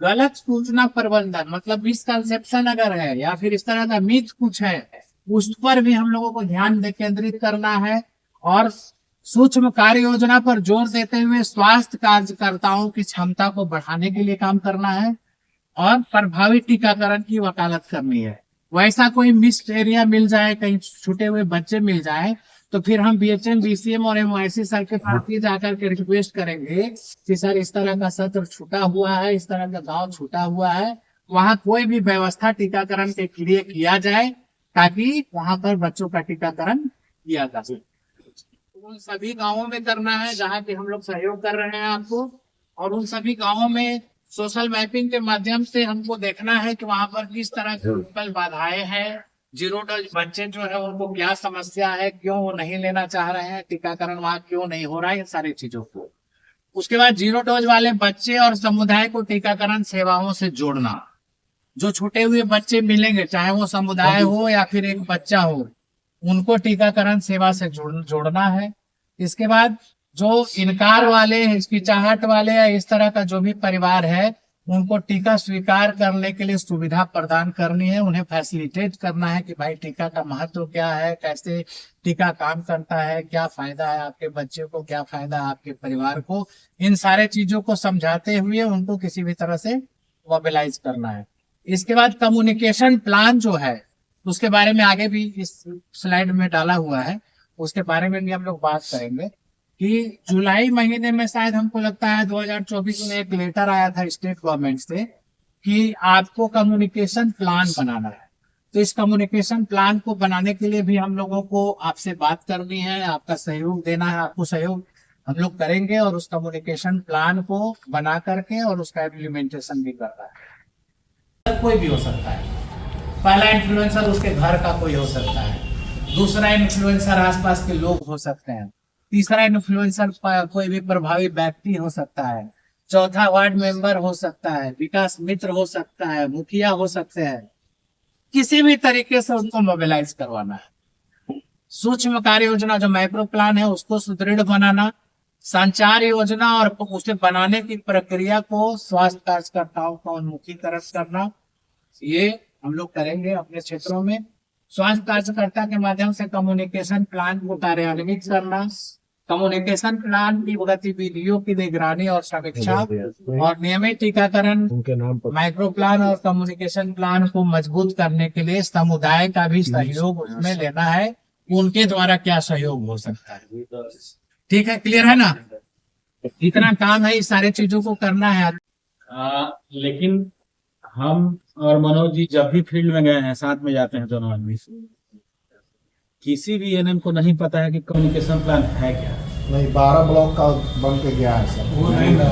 गलत सूचना प्रबंधन, मतलब मिसकंसेप्शन अगर है या फिर इस तरह का मिथ कुछ है, उस पर भी हम लोगों को ध्यान केंद्रित करना है। और सूक्ष्म कार्य योजना पर जोर देते हुए स्वास्थ्य कार्यकर्ताओं की क्षमता को बढ़ाने के लिए काम करना है और प्रभावी टीकाकरण की वकालत करनी है। वैसा कोई मिस्ड एरिया मिल जाए, कहीं छूटे हुए बच्चे मिल जाए, तो फिर हम बीएचएम, बीसीएम और एमआईसी सर के पास ही जाकर के रिक्वेस्ट करेंगे कि सर इस तरह का सत्र छूटा हुआ है, इस तरह का गांव छूटा हुआ है, वहाँ कोई भी व्यवस्था टीकाकरण के लिए किया जाए ताकि वहां पर बच्चों का टीकाकरण किया जा सके। उन सभी गांवों में करना है जहाँ पे हम लोग सहयोग कर रहे हैं आपको, और उन सभी गांवों में सोशल मैपिंग के माध्यम से हमको देखना है कि वहां पर किस तरह की लोकल बाधाएं हैं, जीरो डोज बच्चे जो है उनको क्या समस्या है, क्यों वो नहीं लेना चाह रहे हैं, टीकाकरण वहाँ क्यों नहीं हो रहा है, इन सारी चीजों को। उसके बाद जीरो डोज वाले बच्चे और समुदाय को टीकाकरण सेवाओं से जोड़ना। जो छूटे हुए बच्चे मिलेंगे, चाहे वो समुदाय हो या फिर एक बच्चा हो, उनको टीकाकरण सेवा से जोड़ना है। इसके बाद जो इनकार वाले, हिचकिचाहट वाले या इस तरह का जो भी परिवार है, उनको टीका स्वीकार करने के लिए सुविधा प्रदान करनी है, उन्हें फैसिलिटेट करना है कि भाई टीका का महत्व क्या है, कैसे टीका काम करता है, क्या फायदा है आपके बच्चे को, क्या फायदा है आपके परिवार को। इन सारे चीजों को समझाते हुए उनको किसी भी तरह से मोबिलाइज करना है। इसके बाद कम्युनिकेशन प्लान जो है, उसके बारे में आगे भी इस स्लाइड में डाला हुआ है, उसके बारे में भी हम लोग बात करेंगे कि जुलाई महीने में शायद हमको लगता है 2024 में एक लेटर आया था स्टेट गवर्नमेंट से कि आपको कम्युनिकेशन प्लान बनाना है। तो इस कम्युनिकेशन प्लान को बनाने के लिए भी हम लोगों को आपसे बात करनी है, आपका सहयोग देना है। आपको सहयोग हम लोग करेंगे और उस कम्युनिकेशन प्लान को बना करके और उसका इम्प्लीमेंटेशन भी करना है। कोई भी हो सकता है, पहला इन्फ्लुएंसर उसके घर का कोई हो सकता है, दूसरा इन्फ्लुएंसर आसपास के लोग हो सकते हैं, तीसरा इन्फ्लुएंसर कोई भी प्रभावी व्यक्ति हो सकता है, चौथा वार्ड मेंबर हो सकता है, विकास मित्र हो सकता है, मुखिया हो सकते हैं। किसी भी तरीके से उनको मोबिलाइज करवाना है। सूक्ष्म कार्य योजना जो माइक्रो प्लान है उसको सुदृढ़ बनाना, संचार योजना और उसे बनाने की प्रक्रिया को स्वास्थ्य कार्यकर्ताओं को उन्मुखीकरण करना, ये हम लोग करेंगे अपने क्षेत्रों में। स्वास्थ्य कार्यकर्ता के माध्यम से कम्युनिकेशन प्लान को कार्यान्वित करना, कम्युनिकेशन प्लान की गतिविधियों की निगरानी और समीक्षा और नियमित टीकाकरण, माइक्रो प्लान और कम्युनिकेशन प्लान को मजबूत करने के लिए समुदाय का भी सहयोग उसमें लेना है। उनके द्वारा क्या सहयोग हो सकता है, ठीक है, क्लियर है ना? इतना काम है, इस सारे चीजों को करना है। लेकिन हम और मनोज जी जब भी फील्ड में गए हैं, साथ में जाते हैं दोनों आदमी, किसी भी एनएम को नहीं पता है कि कम्युनिकेशन प्लान है क्या। नहीं, 12 ब्लॉक का बन के गया है सर। वो नहीं ना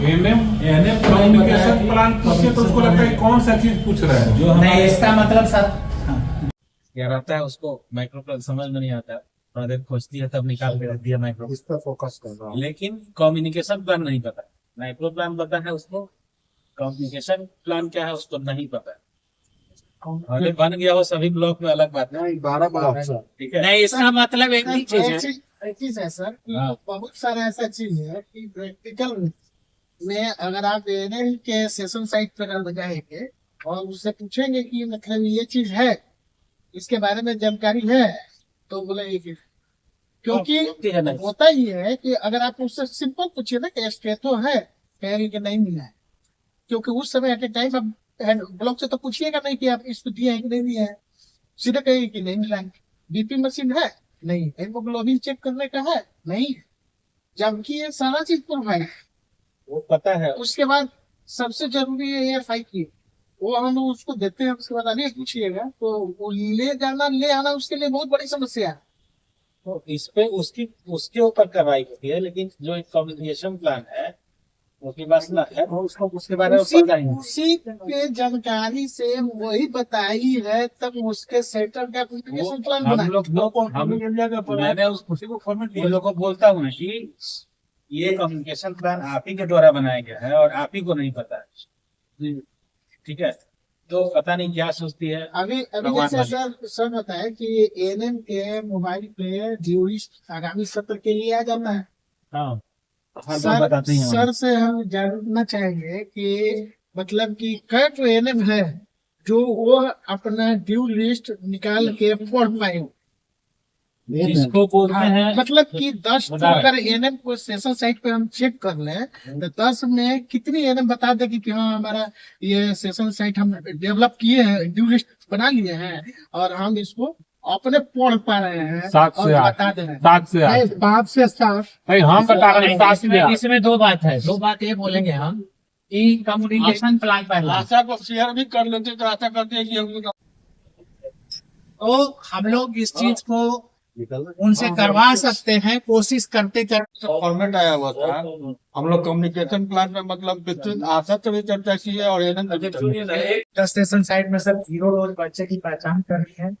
एनएम कम्युनिकेशन प्लान पूछे तो उसको लगता है कौन सा चीज पूछ रहा है। जो नहीं, इसका मतलब सर क्या रहता है, उसको माइक्रो प्लान समझ में नहीं आता, थोड़ा देर खोजती है तब निकाल के रख दिया माइक्रो। इस पर फोकस कर रहा हूँ। लेकिन कम्युनिकेशन प्लान नहीं पता, माइक्रो प्लान पता है उसको, कम्युनिकेशन प्लान क्या है उसको नहीं पता है। अरे बन गया हो सभी ब्लॉक में, अलग बात है। 12 ब्लॉक सर। ठीक है, नहीं, इसका मतलब एक ही चीज है। एक चीज है सर कि हाँ। बहुत सारा ऐसा चीज है कि प्रैक्टिकल में अगर आप एनएल के सेशन साइट पर अगर जाएंगे और उससे पूछेंगे कि मतलब ये चीज है, इसके बारे में जानकारी है, तो बोलेंगे कि क्योंकि होता ही है कि अगर आप उससे सिंपल पूछिए ना कि स्टेटो है, कहेंगे कि नहीं मिला है, क्योंकि उस समय एट ए टाइम आप ब्लॉक से तो पूछिएगा नहीं कि आप इसको दिया है कि नहीं दिया है, सीधे कहेंगे कि नहीं मिला है। बीपी मशीन है नहीं, हेमोग्लोबिन चेक करने का है नहीं, जबकि ये सारा चीज प्रोवाइड वो पता है। उसके बाद सबसे जरूरी है AFI की, वो हम लोग उसको देते हैं, उसके बाद आगे पूछिएगा तो वो ले जाना ले आना उसके लिए बहुत बड़ी समस्या है। तो इस पे उसके ऊपर कार्रवाई होती है, लेकिन जो एक कम्युनिकेशन प्लान है उसकी बात ना है, उसको उसके बारे में पता ही नहीं। उसी के जानकारी से वही बताई है, तब उसके सेंटर का कम्युनिकेशन प्लान बना। मैंने उसी को फॉर्मेट लोगों को बोलता हूँ कि ये कम्युनिकेशन प्लान आप ही के द्वारा बनाया गया है और आप ही को नहीं पता है, ठीक है? तो पता नहीं क्या सोचती है। अभी जैसे सर बताया कि एनएम के मोबाइल पे ड्यूरिस्ट आगामी सत्र के लिए आ जाता है। हाँ, सर से हम जानना चाहेंगे कि मतलब कि कई तो एनएम है जो वो अपना ड्यू लिस्ट निकाल के पढ़ पाए, जिसको बोलते हैं मतलब कि 10 अगर एनएम को सेशन साइट पे हम चेक कर लें तो 10 में कितनी एनएम बता दे कि हाँ हमारा ये सेशन साइट हम डेवलप किए हैं, ड्यू लिस्ट बना लिए हैं और हम इसको अपने पढ़ पा रहे हैं 7 से 8 बता दे रहे हैं। 7 से 8 5 से 7 हम बता रहे हैं 7 से 8। इसमें दो बात है, दो बात ये बोलेंगे हम कि कम्युनिकेशन प्लान पहला, आशा को शेयर भी कर लेते तो आशा करते हैं कि हम लोग तो हम लोग इस चीज को उनसे करवा सकते हैं, कोशिश करते करते। फॉर्मेट आया हुआ था, हम लोग कम्युनिकेशन प्लान में मतलब विस्तृत आशा से भी चर्चा की है और एनएम स्टेशन साइट में सब 0 रोज बच्चे की पहचान करनी है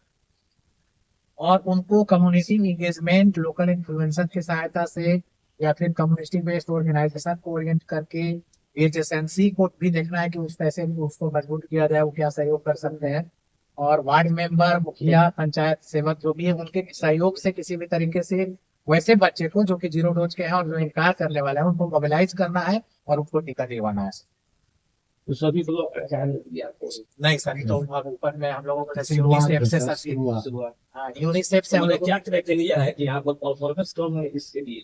और उनको कम्युनिटी इंगेजमेंट लोकल इन्फ्लुएंसर की सहायता से या फिर कम्युनिटी बेस्ड ऑर्गेनाइजेशन को ओरिएंट करके एजेंसी को भी देखना है कि उस पैसे में उसको मजबूत किया जाए, वो क्या सहयोग कर सकते हैं। और वार्ड मेंबर, मुखिया, पंचायत सेवक जो भी है उनके सहयोग से किसी भी तरीके से वैसे बच्चे को जो कि 0 डोज के हैं और जो इनकार करने वाले हैं उनको मोबिलाइज करना है और उनको टीका दिलवाना है। तो सभी को नहीं सर, तो ऊपर में हम लोगों को जैसे यूनिसेफ से यूनिसेफ से हम लोग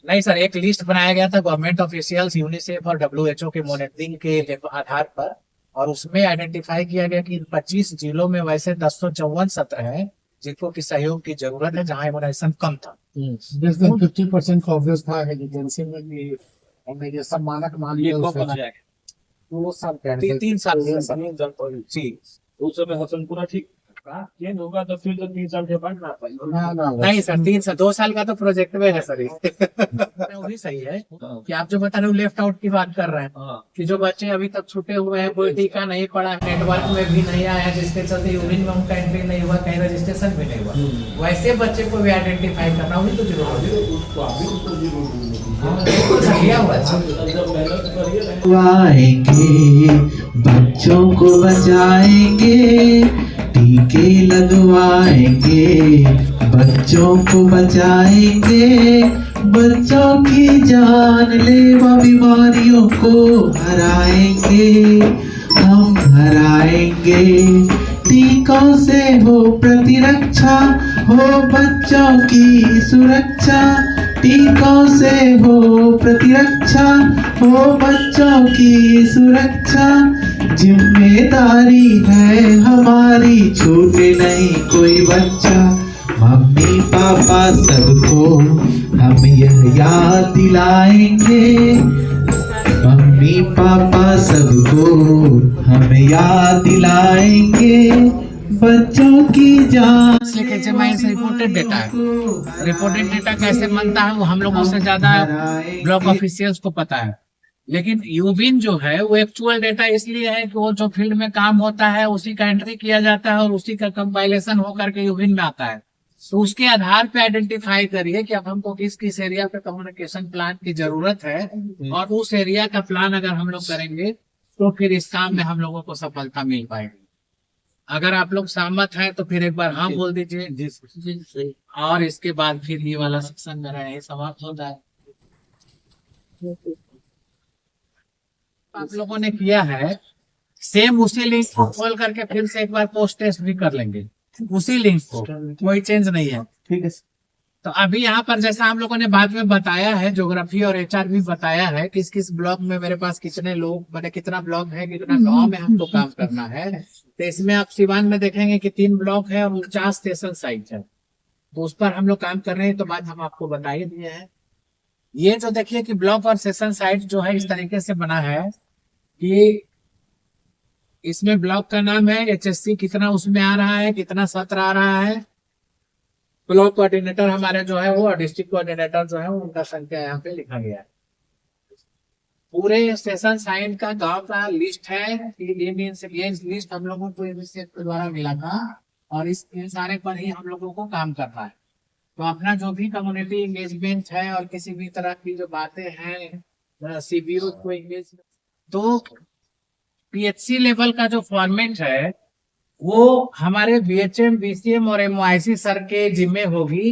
नहीं सर, एक लिस्ट बनाया गया था गवर्नमेंट ऑफिशियल्स, यूनिसेफ और WHO के मॉनिटरिंग के आधार पर, और उसमें आइडेंटिफाई किया गया कि इन 25 जिलों में वैसे 1054 सत्र है जिनको की सहयोग की जरूरत है, जहाँ इम्यूनाइजेशन कम था। 50% कवरेज था एजेंसी में भी, हमने ये सब मानक मान लिया कब उससे। बनाया गया? 2 साल पहले। 3 साल जी उस समय मौसम पूरा ठीक था, चेंज होगा तो फिर तो 3 साल के बाद ना पाएगा। नहीं सर, 3 साल 2 साल का तो प्रोजेक्ट में है सर। वो भी सही है कि आप जो बता रहे हो लेफ्ट आउट की बात कर रहे हैं कि जो बच्चे अभी तक छूटे हुए हैं, कोई टीका नहीं पड़ा, नेटवर्क में भी नहीं आया, जिसके चलते यूनियन में उनका एंट्री नहीं हुआ, कहीं रजिस्ट्रेशन भी नहीं हुआ, वैसे बच्चे को भी आइडेंटिफाई करना भी तो जरूरी लगवाएंगे, बच्चों को बचाएंगे, टीके लगवाएंगे, बच्चों को बचाएंगे, बच्चों की जानलेवा बीमारियों को हराएंगे, हम हराएंगे। टीकों से हो प्रतिरक्षा, हो बच्चों की सुरक्षा, टीकों से हो प्रतिरक्षा, हो बच्चों की सुरक्षा, जिम्मेदारी है हमारी, छूटे नहीं कोई बच्चा। मम्मी पापा सबको हम यह याद दिलाएंगे, मम्मी पापा सबको हम याद दिलाएंगे, बच्चों की जान। रिपोर्टेड डेटा है, रिपोर्टेड डेटा कैसे बनता है वो हम लोगों से ज्यादा ब्लॉक ऑफिशियल्स को पता है, लेकिन यूबिन जो है वो एक्चुअल डेटा इसलिए है कि वो जो फील्ड में काम होता है उसी का एंट्री किया जाता है और उसी का कंपाइलेशन होकर के यूबिन में आता है। तो उसके आधार पे आइडेंटिफाई करिए कि अब हमको किस किस एरिया पे कम्युनिकेशन प्लान की जरूरत है, और उस एरिया का प्लान अगर हम लोग करेंगे तो फिर इस काम में हम लोगों को सफलता मिल पाएगी। अगर आप लोग सहमत हैं तो फिर एक बार हाँ बोल दीजिए, और इसके बाद फिर ये वाला सेक्शन मेरा यही समाप्त होता है। आप लोगों ने किया है सेम उसी लिंक को खोल करके फिर से एक बार पोस्ट टेस्ट भी कर लेंगे, उसी लिंक को, कोई चेंज नहीं है। ठीक है। तो अभी यहाँ पर जैसा हम लोगों ने बाद में बताया है, ज्योग्राफी और एचआर भी बताया है किस किस ब्लॉक में मेरे पास कितने लोग, मैंने कितना ब्लॉक है, कितना गांव में हमको काम करना है। तो इसमें आप सिवान में देखेंगे कि 3 ब्लॉक है और 49 स्टेशन साइट है, तो उस पर हम लोग काम कर रहे हैं। तो बात हम आपको बता ही दिए हैं। ये जो देखिए कि ब्लॉक और सेशन साइट जो है इस तरीके से बना है कि इसमें ब्लॉक का नाम है, एचएससी कितना उसमें आ रहा है, कितना सत्र आ रहा है, ब्लॉक कोऑर्डिनेटर हमारे जो है वो, और डिस्ट्रिक्ट कोऑर्डिनेटर जो है उनका संख्या यहाँ पे लिखा गया है। पूरे स्टेशन साइट का गांव का लिस्ट है, ये लिस्ट हम लोगों को के द्वारा मिला था, और इस सारे पर ही हम लोगों को काम करना है। तो अपना जो भी कम्युनिटी एंगेजमेंट है और किसी भी तरह की जो बातें हैं, सीबीओ को एंगेज, तो पीएचसी लेवल का जो फॉर्मेट है वो हमारे बीएचएम, बीसीएम और एमओआईसी सर के जिम्मे होगी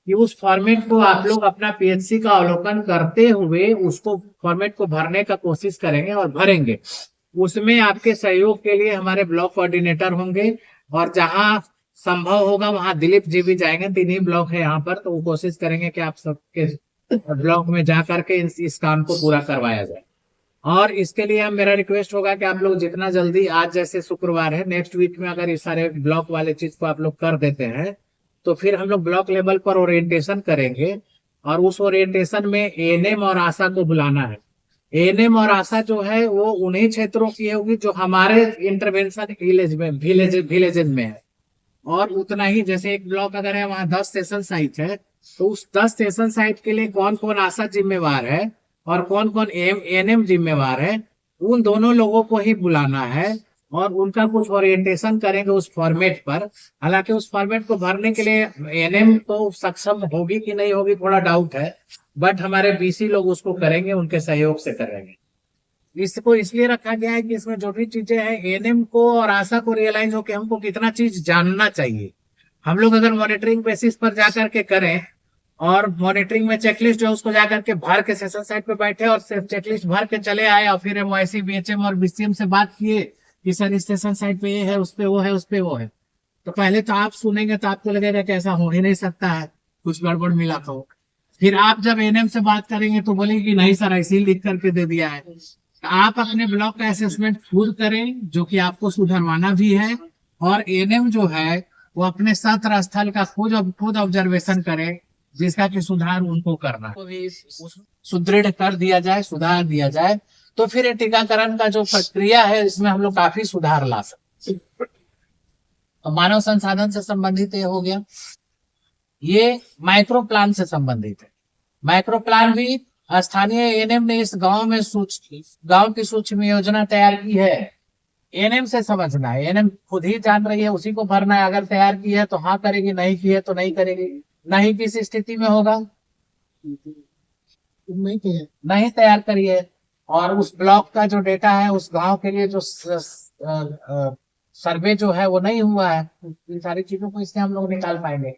कि उस फॉर्मेट को आप लोग अपना पीएचसी का अवलोकन करते हुए उसको फॉर्मेट को भरने का कोशिश करेंगे और भरेंगे। उसमें आपके सहयोग के लिए हमारे ब्लॉक कोऑर्डिनेटर होंगे, और जहां संभव होगा वहां दिलीप जी भी जाएंगे, 3 ही ब्लॉक है यहाँ पर, तो वो कोशिश करेंगे कि आप सबके ब्लॉक में जा करके इस काम को पूरा करवाया जाए। और इसके लिए हम, मेरा रिक्वेस्ट होगा कि आप लोग जितना जल्दी, आज जैसे शुक्रवार है, नेक्स्ट वीक में अगर इस सारे ब्लॉक वाले चीज को आप लोग कर देते हैं तो फिर हम लोग ब्लॉक लेवल पर ओरिएंटेशन करेंगे, और उस ओरिएंटेशन में एएनएम और आशा को बुलाना है। एएनएम और आशा जो है वो उन्हीं क्षेत्रों की होगी जो हमारे इंटरवेंशन विलेजेस में है, और उतना ही, जैसे एक ब्लॉक अगर है वहाँ 10 स्टेशन साइट है, तो उस 10 स्टेशन साइट के लिए कौन कौन आशा जिम्मेवार है और कौन कौन एएनएम जिम्मेवार है, उन दोनों लोगों को ही बुलाना है और उनका कुछ ओरिएंटेशन करेंगे उस फॉर्मेट पर। हालांकि उस फॉर्मेट को भरने के लिए एएनएम तो सक्षम होगी कि नहीं होगी थोड़ा डाउट है, बट हमारे बीसी लोग उसको करेंगे, उनके सहयोग से करेंगे। इसको इसलिए रखा गया है कि इसमें जो भी चीजें हैं एएनएम को और आशा को रियलाइज हो कि हमको कितना चीज जानना चाहिए। हम लोग अगर मॉनिटरिंग बेसिस पर जाकर के करें और मॉनिटरिंग में चेकलिस्ट जो है उसको जाकर के भर के सेशन साइट पे बैठे और सिर्फ चेकलिस्ट भर के चले आए, और फिर एमओआईसी, बीएचएम और बीसीएम से बात किए कि सर स्टेशन साइट पे ये है, उस पे वो है, उस पे वो है, तो पहले तो आप सुनेंगे तो आपको लगेगा कि ऐसा हो ही नहीं सकता है, कुछ गड़बड़ मिला तो। फिर आप जब एएनएम से बात करेंगे तो बोलेंगे कि नहीं सर ऐसे ही लिख करके दे दिया है, आप अपने ब्लॉक का असेसमेंट खुद करें, जो कि आपको सुधरवाना भी है, और एएनएम जो है वो अपने सत्र स्थल का खुद ऑब्जर्वेशन करे, जिसका कि सुधार उनको करना है। तो भी सुदृढ़ कर दिया जाए, सुधार दिया जाए, तो फिर ये टीकाकरण का जो प्रक्रिया है इसमें हम लोग काफी सुधार ला सकते। तो मानव संसाधन से संबंधित ये हो गया। ये माइक्रो प्लान से संबंधित है। माइक्रो प्लान भी स्थानीय एएनएम ने इस गांव की सूक्ष्म योजना तैयार की है। एएनएम से समझना है, एएनएम खुद ही जान रही है, उसी को भरना है। अगर तैयार की है तो हाँ करेगी, नहीं की है तो नहीं करेगी। नहीं किस स्थिति में होगा, नहीं तैयार करिए, और उस ब्लॉक का जो डेटा है, उस गांव के लिए जो सर्वे जो है वो नहीं हुआ है, इन सारी चीजों को इससे हम लोग निकाल पाएंगे।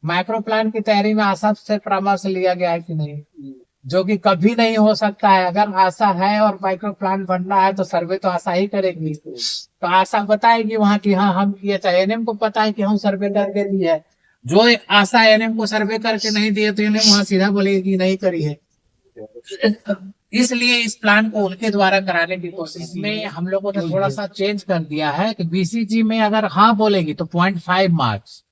माइक्रो प्लान की तैयारी में आशा से परामर्श लिया गया है कि नहीं, जो कि कभी नहीं हो सकता है। अगर आशा है और माइक्रो प्लान बनना है तो सर्वे तो आशा ही करेगी। तो आशा बताएगी वहाँ की हाँ हम किए, चाहे एएनएम को पता है कि हम सर्वे करके दिए है। जो आशा एएनएम को सर्वे करके नहीं दिए तो एएनएम वहाँ सीधा बोलेगी कि नहीं करी है। इसलिए इस प्लान को उनके द्वारा कराने की कोशिश में हम लोगों ने थोड़ा सा चेंज कर दिया है कि बीसीजी में अगर हाँ बोलेगी तो 0.5 मार्क्स।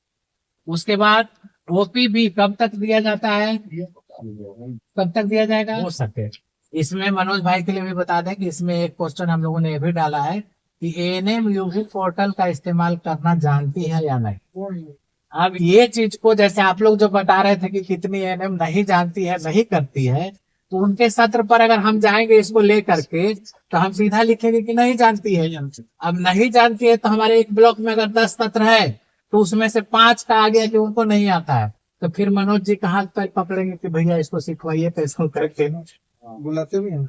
उसके बाद ओपीबी कब तक दिया जाता है, कब तक दिया जाएगा, हो सके। इसमें मनोज भाई के लिए भी बता दें कि इसमें एक क्वेश्चन हम लोगों ने ये भी डाला है कि एएनएम यूवी पोर्टल का इस्तेमाल करना जानती है या नहीं। अब ये चीज को जैसे आप लोग जो बता रहे थे कि कितनी एएनएम नहीं जानती है, नहीं करती है, तो उनके सत्र पर अगर हम जाएंगे इसको लेकर के तो हम सीधा लिखेंगे कि नहीं जानती है। अब नहीं जानती है तो हमारे एक ब्लॉक में अगर 10 सत्र है तो उसमें से 5 का आ गया कि उनको नहीं आता है, तो फिर मनोज जी कहाँ पर पकड़ेंगे कि भैया इसको सिखवाइए, कैसे करके बुलाते भी हैं।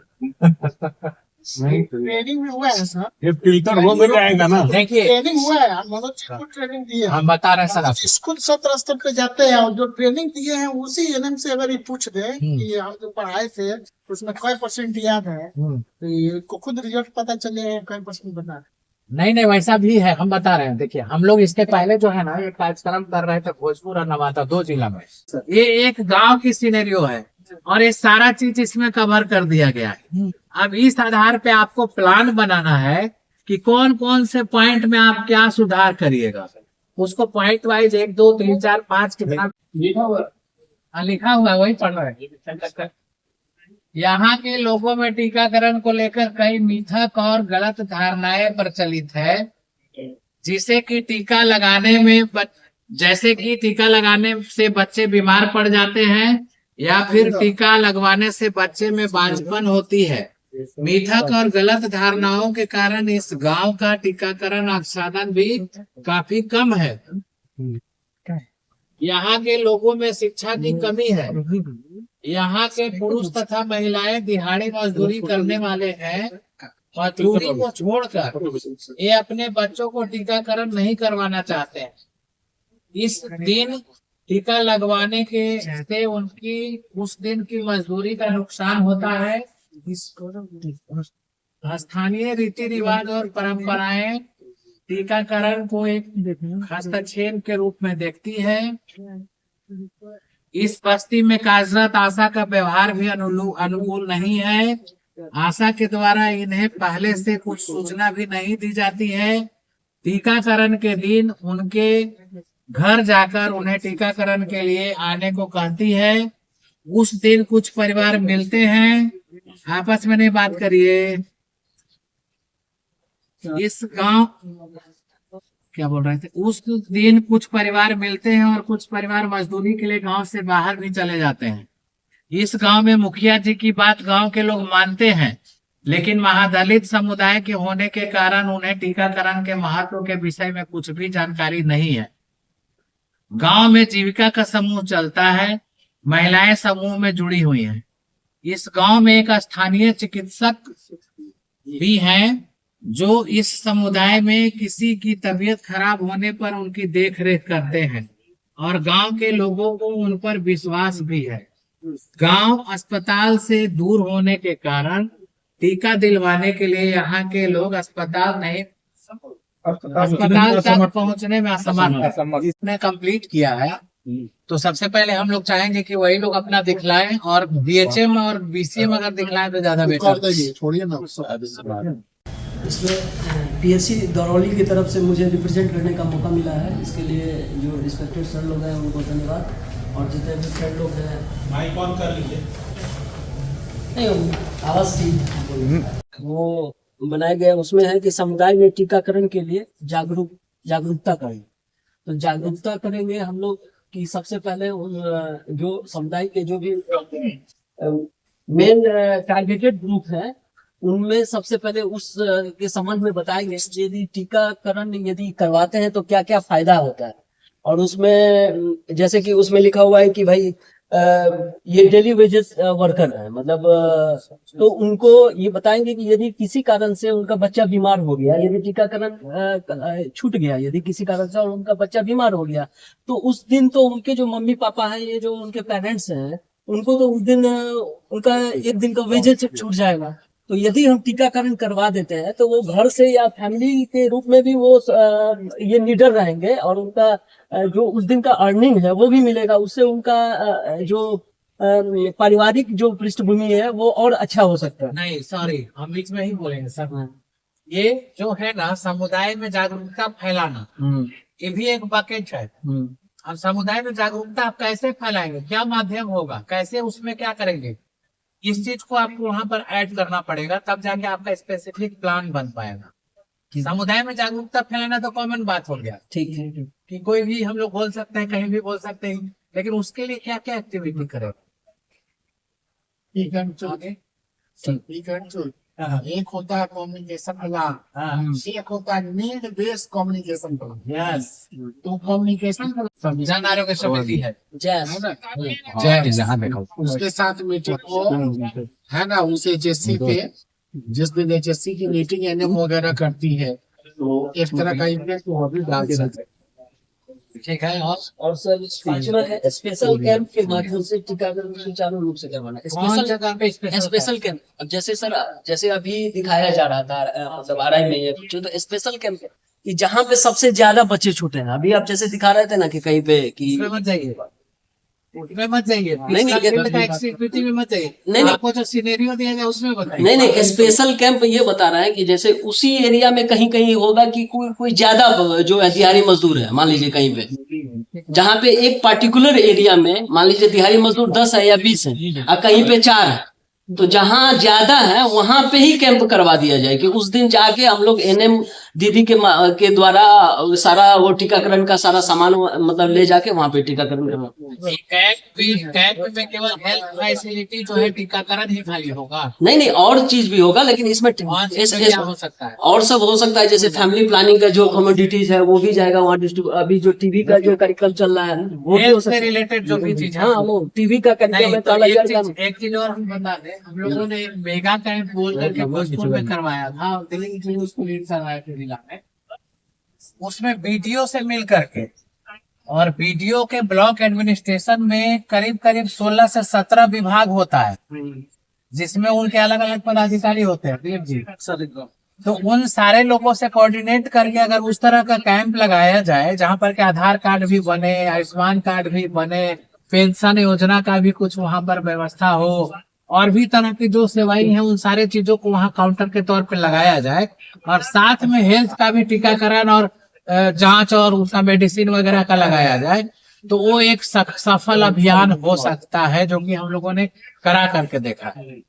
ट्रेनिंग में हुआ है सर, ये फिल्टर हो भी जाएगा ना। देखिए ट्रेनिंग हुआ है, मनोज जी को ट्रेनिंग दी है। हम बता रहे हैं सर, स्कूल सत्र स्तर पे जाते हैं और जो ट्रेनिंग दिए हैं उसी एएनएम से अगर ये पूछ दे कि हम जो पढ़ाए थे उसमें कई % याद है, तो ये को खुद रिजल्ट पता चले कई % बता। नहीं वैसा भी है, हम बता रहे हैं। देखिए हम लोग इसके पहले जो है ना एक कार्यक्रम कर रहे थे भोजपुर और नवादा 2 जिला में। ये एक गांव की सिनेरियो है और ये सारा चीज इसमें कवर कर दिया गया है। अब इस आधार पे आपको प्लान बनाना है कि कौन कौन से पॉइंट में आप क्या सुधार करिएगा। उसको पॉइंट वाइज 1 2 3 4 5 कितना लिखा हुआ है वही पढ़ रहे हैं। यहाँ के लोगों में टीकाकरण को लेकर कई मिथक और गलत धारणाएं प्रचलित है, जिसे कि टीका लगाने में जैसे कि टीका लगाने से बच्चे बीमार पड़ जाते हैं या फिर टीका लगवाने से बच्चे में बांझपन होती है। मिथक और गलत धारणाओं के कारण इस गांव का टीकाकरण आच्छादन भी काफी कम है। यहाँ के लोगों में शिक्षा की कमी है। यहाँ के पुरुष तथा महिलाएं दिहाड़ी मजदूरी करने वाले हैं। मजदूरी को छोड़कर ये अपने बच्चों को टीकाकरण नहीं करवाना चाहते हैं। इस दिन टीका लगवाने के से उनकी उस दिन की मजदूरी का नुकसान होता है। स्थानीय रीति रिवाज और परंपराएं टीकाकरण को एक हस्तक्षेप के रूप में देखती है। इस बस्ती में कार्यरत आशा का व्यवहार भी अनुकूल नहीं है। आशा के द्वारा इन्हें पहले से कुछ सूचना भी नहीं दी जाती है। टीकाकरण के दिन उनके घर जाकर उन्हें टीकाकरण के लिए आने को कहती है। उस दिन कुछ परिवार मिलते हैं, आपस में नहीं बात करिए। इस गांव क्या बोल रहे थे, उस दिन कुछ परिवार मिलते हैं और कुछ परिवार मजदूरी के लिए गांव से बाहर भी चले जाते हैं। इस गांव में मुखिया जी की बात गांव के लोग मानते हैं, लेकिन महादलित समुदाय के होने के कारण उन्हें टीकाकरण के महत्व के विषय में कुछ भी जानकारी नहीं है। गांव में जीविका का समूह चलता है, महिलाएं समूह में जुड़ी हुई हैं। इस गांव में एक स्थानीय चिकित्सक भी हैं जो इस समुदाय में किसी की तबीयत खराब होने पर उनकी देखरेख करते हैं और गांव के लोगों को उन पर विश्वास भी है। गांव अस्पताल से दूर होने के कारण टीका दिलवाने के लिए यहाँ के लोग अस्पताल तक पहुँचने में असमर्थ। इसने कंप्लीट किया है तो सबसे पहले हम लोग चाहेंगे कि वही लोग अपना दिखलाएं, और बीएचएम और बीसीएम अगर दिखलाएं तो ज्यादा बेटर। छोड़िए ना। इसमें पीएससी दरौली की तरफ से मुझे रिप्रेजेंट करने का मौका मिला है, इसके लिए जो रिस्पेक्टेड सर लोग हैं उनको धन्यवाद, और जितने भी फ्रेंड लोग हैं। माइक ऑन कर लीजिए। नहीं, आवाज थी वो बनाया गया, उसमें है कि समुदाय में टीकाकरण के लिए जागरूकता करें। तो जागरूकता करेंगे हम लोग कि सबसे पहले उन जो समुदाय के जो भी मेन टारगेटेड ग्रुप है उनमें सबसे पहले उस के संबंध में बताएंगे कि यदि टीकाकरण यदि करवाते हैं तो क्या क्या फायदा होता है। और उसमें जैसे कि उसमें लिखा हुआ है कि भाई ये डेली वेजेस वर्कर है, मतलब तो उनको ये बताएंगे कि यदि किसी कारण से उनका बच्चा बीमार हो गया, यदि टीकाकरण छूट गया, यदि किसी कारण से और उनका बच्चा बीमार हो गया, तो उस दिन तो उनके जो मम्मी पापा हैं, ये जो उनके पेरेंट्स हैं, उनको तो उस दिन उनका एक दिन का वेजेस छूट जाएगा। तो यदि हम टीकाकरण करवा देते हैं तो वो घर से या फैमिली के रूप में भी वो ये लीडर रहेंगे, और उनका जो उस दिन का अर्निंग है वो भी मिलेगा, उससे उनका जो पारिवारिक जो पृष्ठभूमि है वो और अच्छा हो सकता है। नहीं सॉरी, हम बीच में ही बोलेंगे सर। ये जो है ना समुदाय में जागरूकता फैलाना, ये भी एक बकेट है। अब समुदाय में जागरूकता आप कैसे फैलाएंगे, क्या माध्यम होगा, कैसे उसमें क्या करेंगे, इस चीज को आपको वहां पर ऐड करना पड़ेगा, तब जाके आपका स्पेसिफिक प्लान बन पाएगा। समुदाय में जागरूकता फैलाना तो कॉमन बात हो गया, ठीक है, कि कोई भी हम लोग बोल सकते हैं, कहीं भी बोल सकते हैं, लेकिन उसके लिए क्या क्या एक्टिविटी करें। एक होता है कम्युनिकेशन प्लान, एक होता है need based communication plan. Yes, तो कम्युनिकेशन जन आरोग्य समिति है, उसके साथ मीटिंग को है ना, उस एचएससी पे जिस दिन एचएससी की मीटिंग एनएम वगैरह करती है तो एक तरह का इम्पैक्ट वो भी डाल सकते हैं। ठीक है। और सर पांचवा है स्पेशल कैंप के माध्यम से टीकाकरण सुचारू रूप से करवाना। स्पेशल कैंप, अब जैसे सर जैसे अभी दिखाया जा रहा था, मतलब आरआई में ये तो स्पेशल कैंप कि जहाँ पे सबसे ज्यादा बच्चे छूटे हैं। अभी आप जैसे दिखा रहे थे ना कि कहीं पे कि मत जाइए, उसमें मत जाइए, नहीं एक्टिविटी में मत जाइए, नहीं आपको जो सिनेरियो दिया गया उसमें बताइए। नहीं, स्पेशल कैंप ये बता रहा है कि जैसे उसी एरिया में कहीं कहीं होगा कि कोई ज्यादा जो है दिहाड़ी मजदूर है, मान लीजिए कहीं पे, जहाँ पे एक पार्टिकुलर एरिया में मान लीजिए दिहाड़ी मजदूर 10 है या 20 है और कहीं पे 4 है, तो जहाँ ज्यादा है वहां पे ही कैंप करवा दिया जाए कि उस दिन जाके हम लोग एनएम दीदी के द्वारा सारा वो टीकाकरण का सारा सामान मतलब ले जाके वहां पे टीकाकरण करवा। कैंप में केवल हेल्थ फैसिलिटी जो है टीकाकरण ही खाली होगा? नहीं, और चीज भी होगा, लेकिन इसमें हो सकता है और सब हो सकता है। जैसे फैमिली प्लानिंग का जो कमोडिटीज है वो भी जाएगा वहाँ डिस्ट्रीब्यूट। अभी जो टीबी का जो कार्यक्रम चल रहा है वो भी हो सकता है, रिलेटेड जो भी चीज है। हाँ, वो टीबी का कार्यक्रम है। तो एक चीज और हम बता दें, हम लोगों ने एक मेगा कैंप बोल करके भोजपुर में करवाया था, दिल्ली की उसको लीड करवाया था जिला में। उसमें बीडीओ से मिल करके और बीडीओ के ब्लॉक एडमिनिस्ट्रेशन में करीब 16 से 17 विभाग होता है, जिसमें उनके अलग अलग पदाधिकारी होते हैं जी। तो उन सारे लोगों से कोऑर्डिनेट करके अगर उस तरह का कैंप लगाया जाए जहां पर के आधार कार्ड भी बने, आयुष्मान कार्ड भी बने, पेंशन योजना का भी कुछ वहां पर व्यवस्था हो, और भी तरह की जो सेवाएं हैं उन सारे चीजों को वहां काउंटर के तौर पे लगाया जाए, और साथ में हेल्थ का भी टीकाकरण और जांच और उसका मेडिसिन वगैरह का लगाया जाए, तो वो एक सफल अभियान हो सकता है, जो कि हम लोगों ने करा करके देखा है।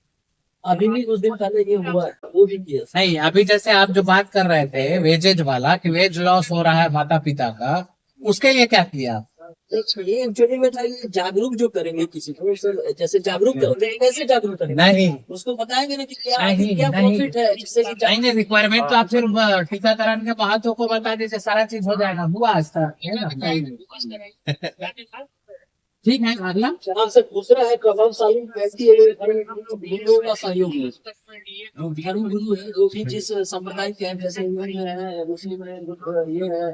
अभी भी कुछ दिन पहले ये हुआ है, वो भी किया। नहीं, अभी जैसे आप जो बात कर रहे थे वेजेज वाला कि वेज लॉस हो रहा है माता पिता का, उसके लिए क्या किया? ये एक्चुअली में जागरूक जो करेंगे किसी को, जैसे जागरूक होते हैं कैसे जागरूक करेंगे? नहीं, उसको बताएंगे ना कि क्या प्रॉफिट है, जिससे कि नहीं रिक्वायरमेंट तो आप सिर्फ टीकाकरण के महत्व को बता दीजिए, सारा चीज हो जाएगा। हुआ आज तक ठीक है। अगला सर दूसरा है प्रभावशाली गुरुओं का सहयोग है। धर्म गुरु है जो भी जिस संप्रदाय के हैं, जैसे हिंदू है, मुस्लिम है, ये है,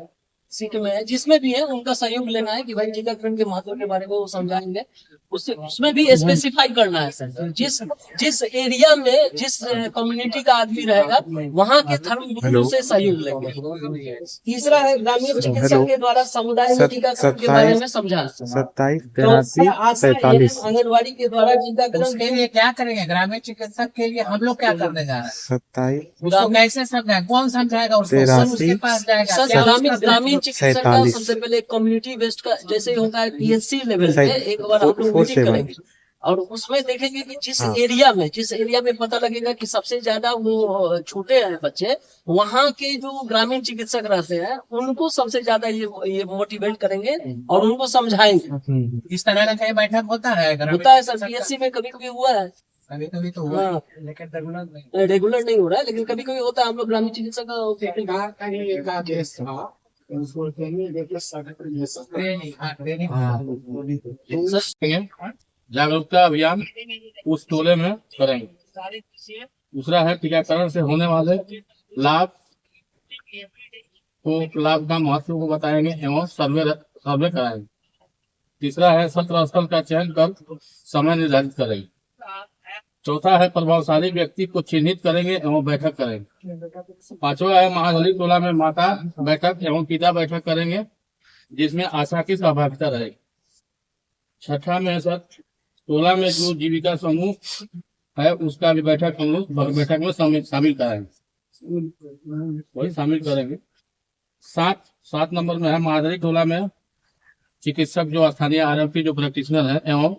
सीट में है, जिसमें भी है उनका सहयोग लेना है कि भाई टीकाकरण के महत्व के बारे में वो समझाएंगे। उसमें भी स्पेसिफाई करना है सर, जिस एरिया में जिस कम्युनिटी का आदमी रहेगा वहाँ के धर्म गुरु से सहयोग लेंगे। तीसरा है ग्रामीण चिकित्सक के द्वारा समुदाय में टीकाकरण के बारे में समझाना। 27, 83, 45। आंगनबाड़ी के द्वारा टीकाकरण उसके लिए क्या करेंगे? ग्रामीण चिकित्सक के लिए हम लोग क्या करने जा रहे हैं? 27, उसको कैसे समझाएं? कौन समझाएगा उसको? 83, उसके पास जाएगा? सर क्या ग्रामीण चिकित्सक का 47। सबसे पहले कम्युनिटी बेस्ड का जैसे होता है पीएचसी लेवल पे एक बार हम लोग मीटिंग करेंगे और उसमें देखेंगे कि जिस एरिया में पता लगेगा कि सबसे ज्यादा वो छोटे हैं बच्चे, वहाँ के जो ग्रामीण चिकित्सक रहते हैं उनको सबसे ज्यादा ये मोटिवेट करेंगे और उनको समझाएंगे। इस तरह का कहीं बैठक होता है? होता है सर, पीएचसी में कभी कभी हुआ है, कभी कभी तो हुआ हाँ। है, लेकिन रेगुलर नहीं। रेगुलर नहीं हो रहा है लेकिन कभी कभी होता है। हम लोग ग्रामीण चिकित्सक जागरूकता अभियान उस टोले में करेंगे। दूसरा है टीकाकरण से होने वाले लाभ का महत्व को बताएंगे एवं सर्वे कराएंगे। तीसरा है सत्र स्थल का चयन कर समय निर्धारित करेंगे। चौथा है प्रभावशाली व्यक्ति को चिन्हित करेंगे एवं बैठक करेंगे। पांचवा है महादलित टोला में माता बैठक एवं पिता बैठक करेंगे जिसमें आशा की सहभागिता रहेगी। छठा में सर टोला में जो जीविका समूह है उसका भी बैठक हम लोग बैठक में शामिल कराएंगे, वही शामिल करेंगे। सात नंबर में है महादलित टोला में चिकित्सक जो स्थानीय आरएमपी जो प्रैक्टिशनर है एवं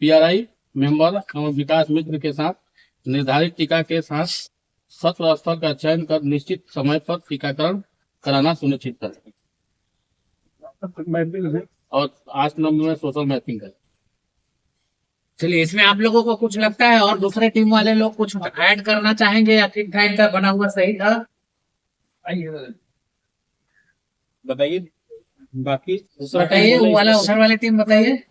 पीआरआई मेंबर एवं विकास मित्र के साथ निर्धारित टीका के साथ सत्र स्थल का चयन कर निश्चित समय पर टीकाकरण कराना सुनिश्चित करें। और 8 नंबर में सोशल मैपिंग करें। चलिए, इसमें आप लोगों को कुछ लगता है और दूसरे टीम वाले लोग कुछ ऐड करना चाहेंगे या ठीक ठाक का बना हुआ सही था? बताइए बाकी बताइए, वो वाला उधर वाली टीम बताइए।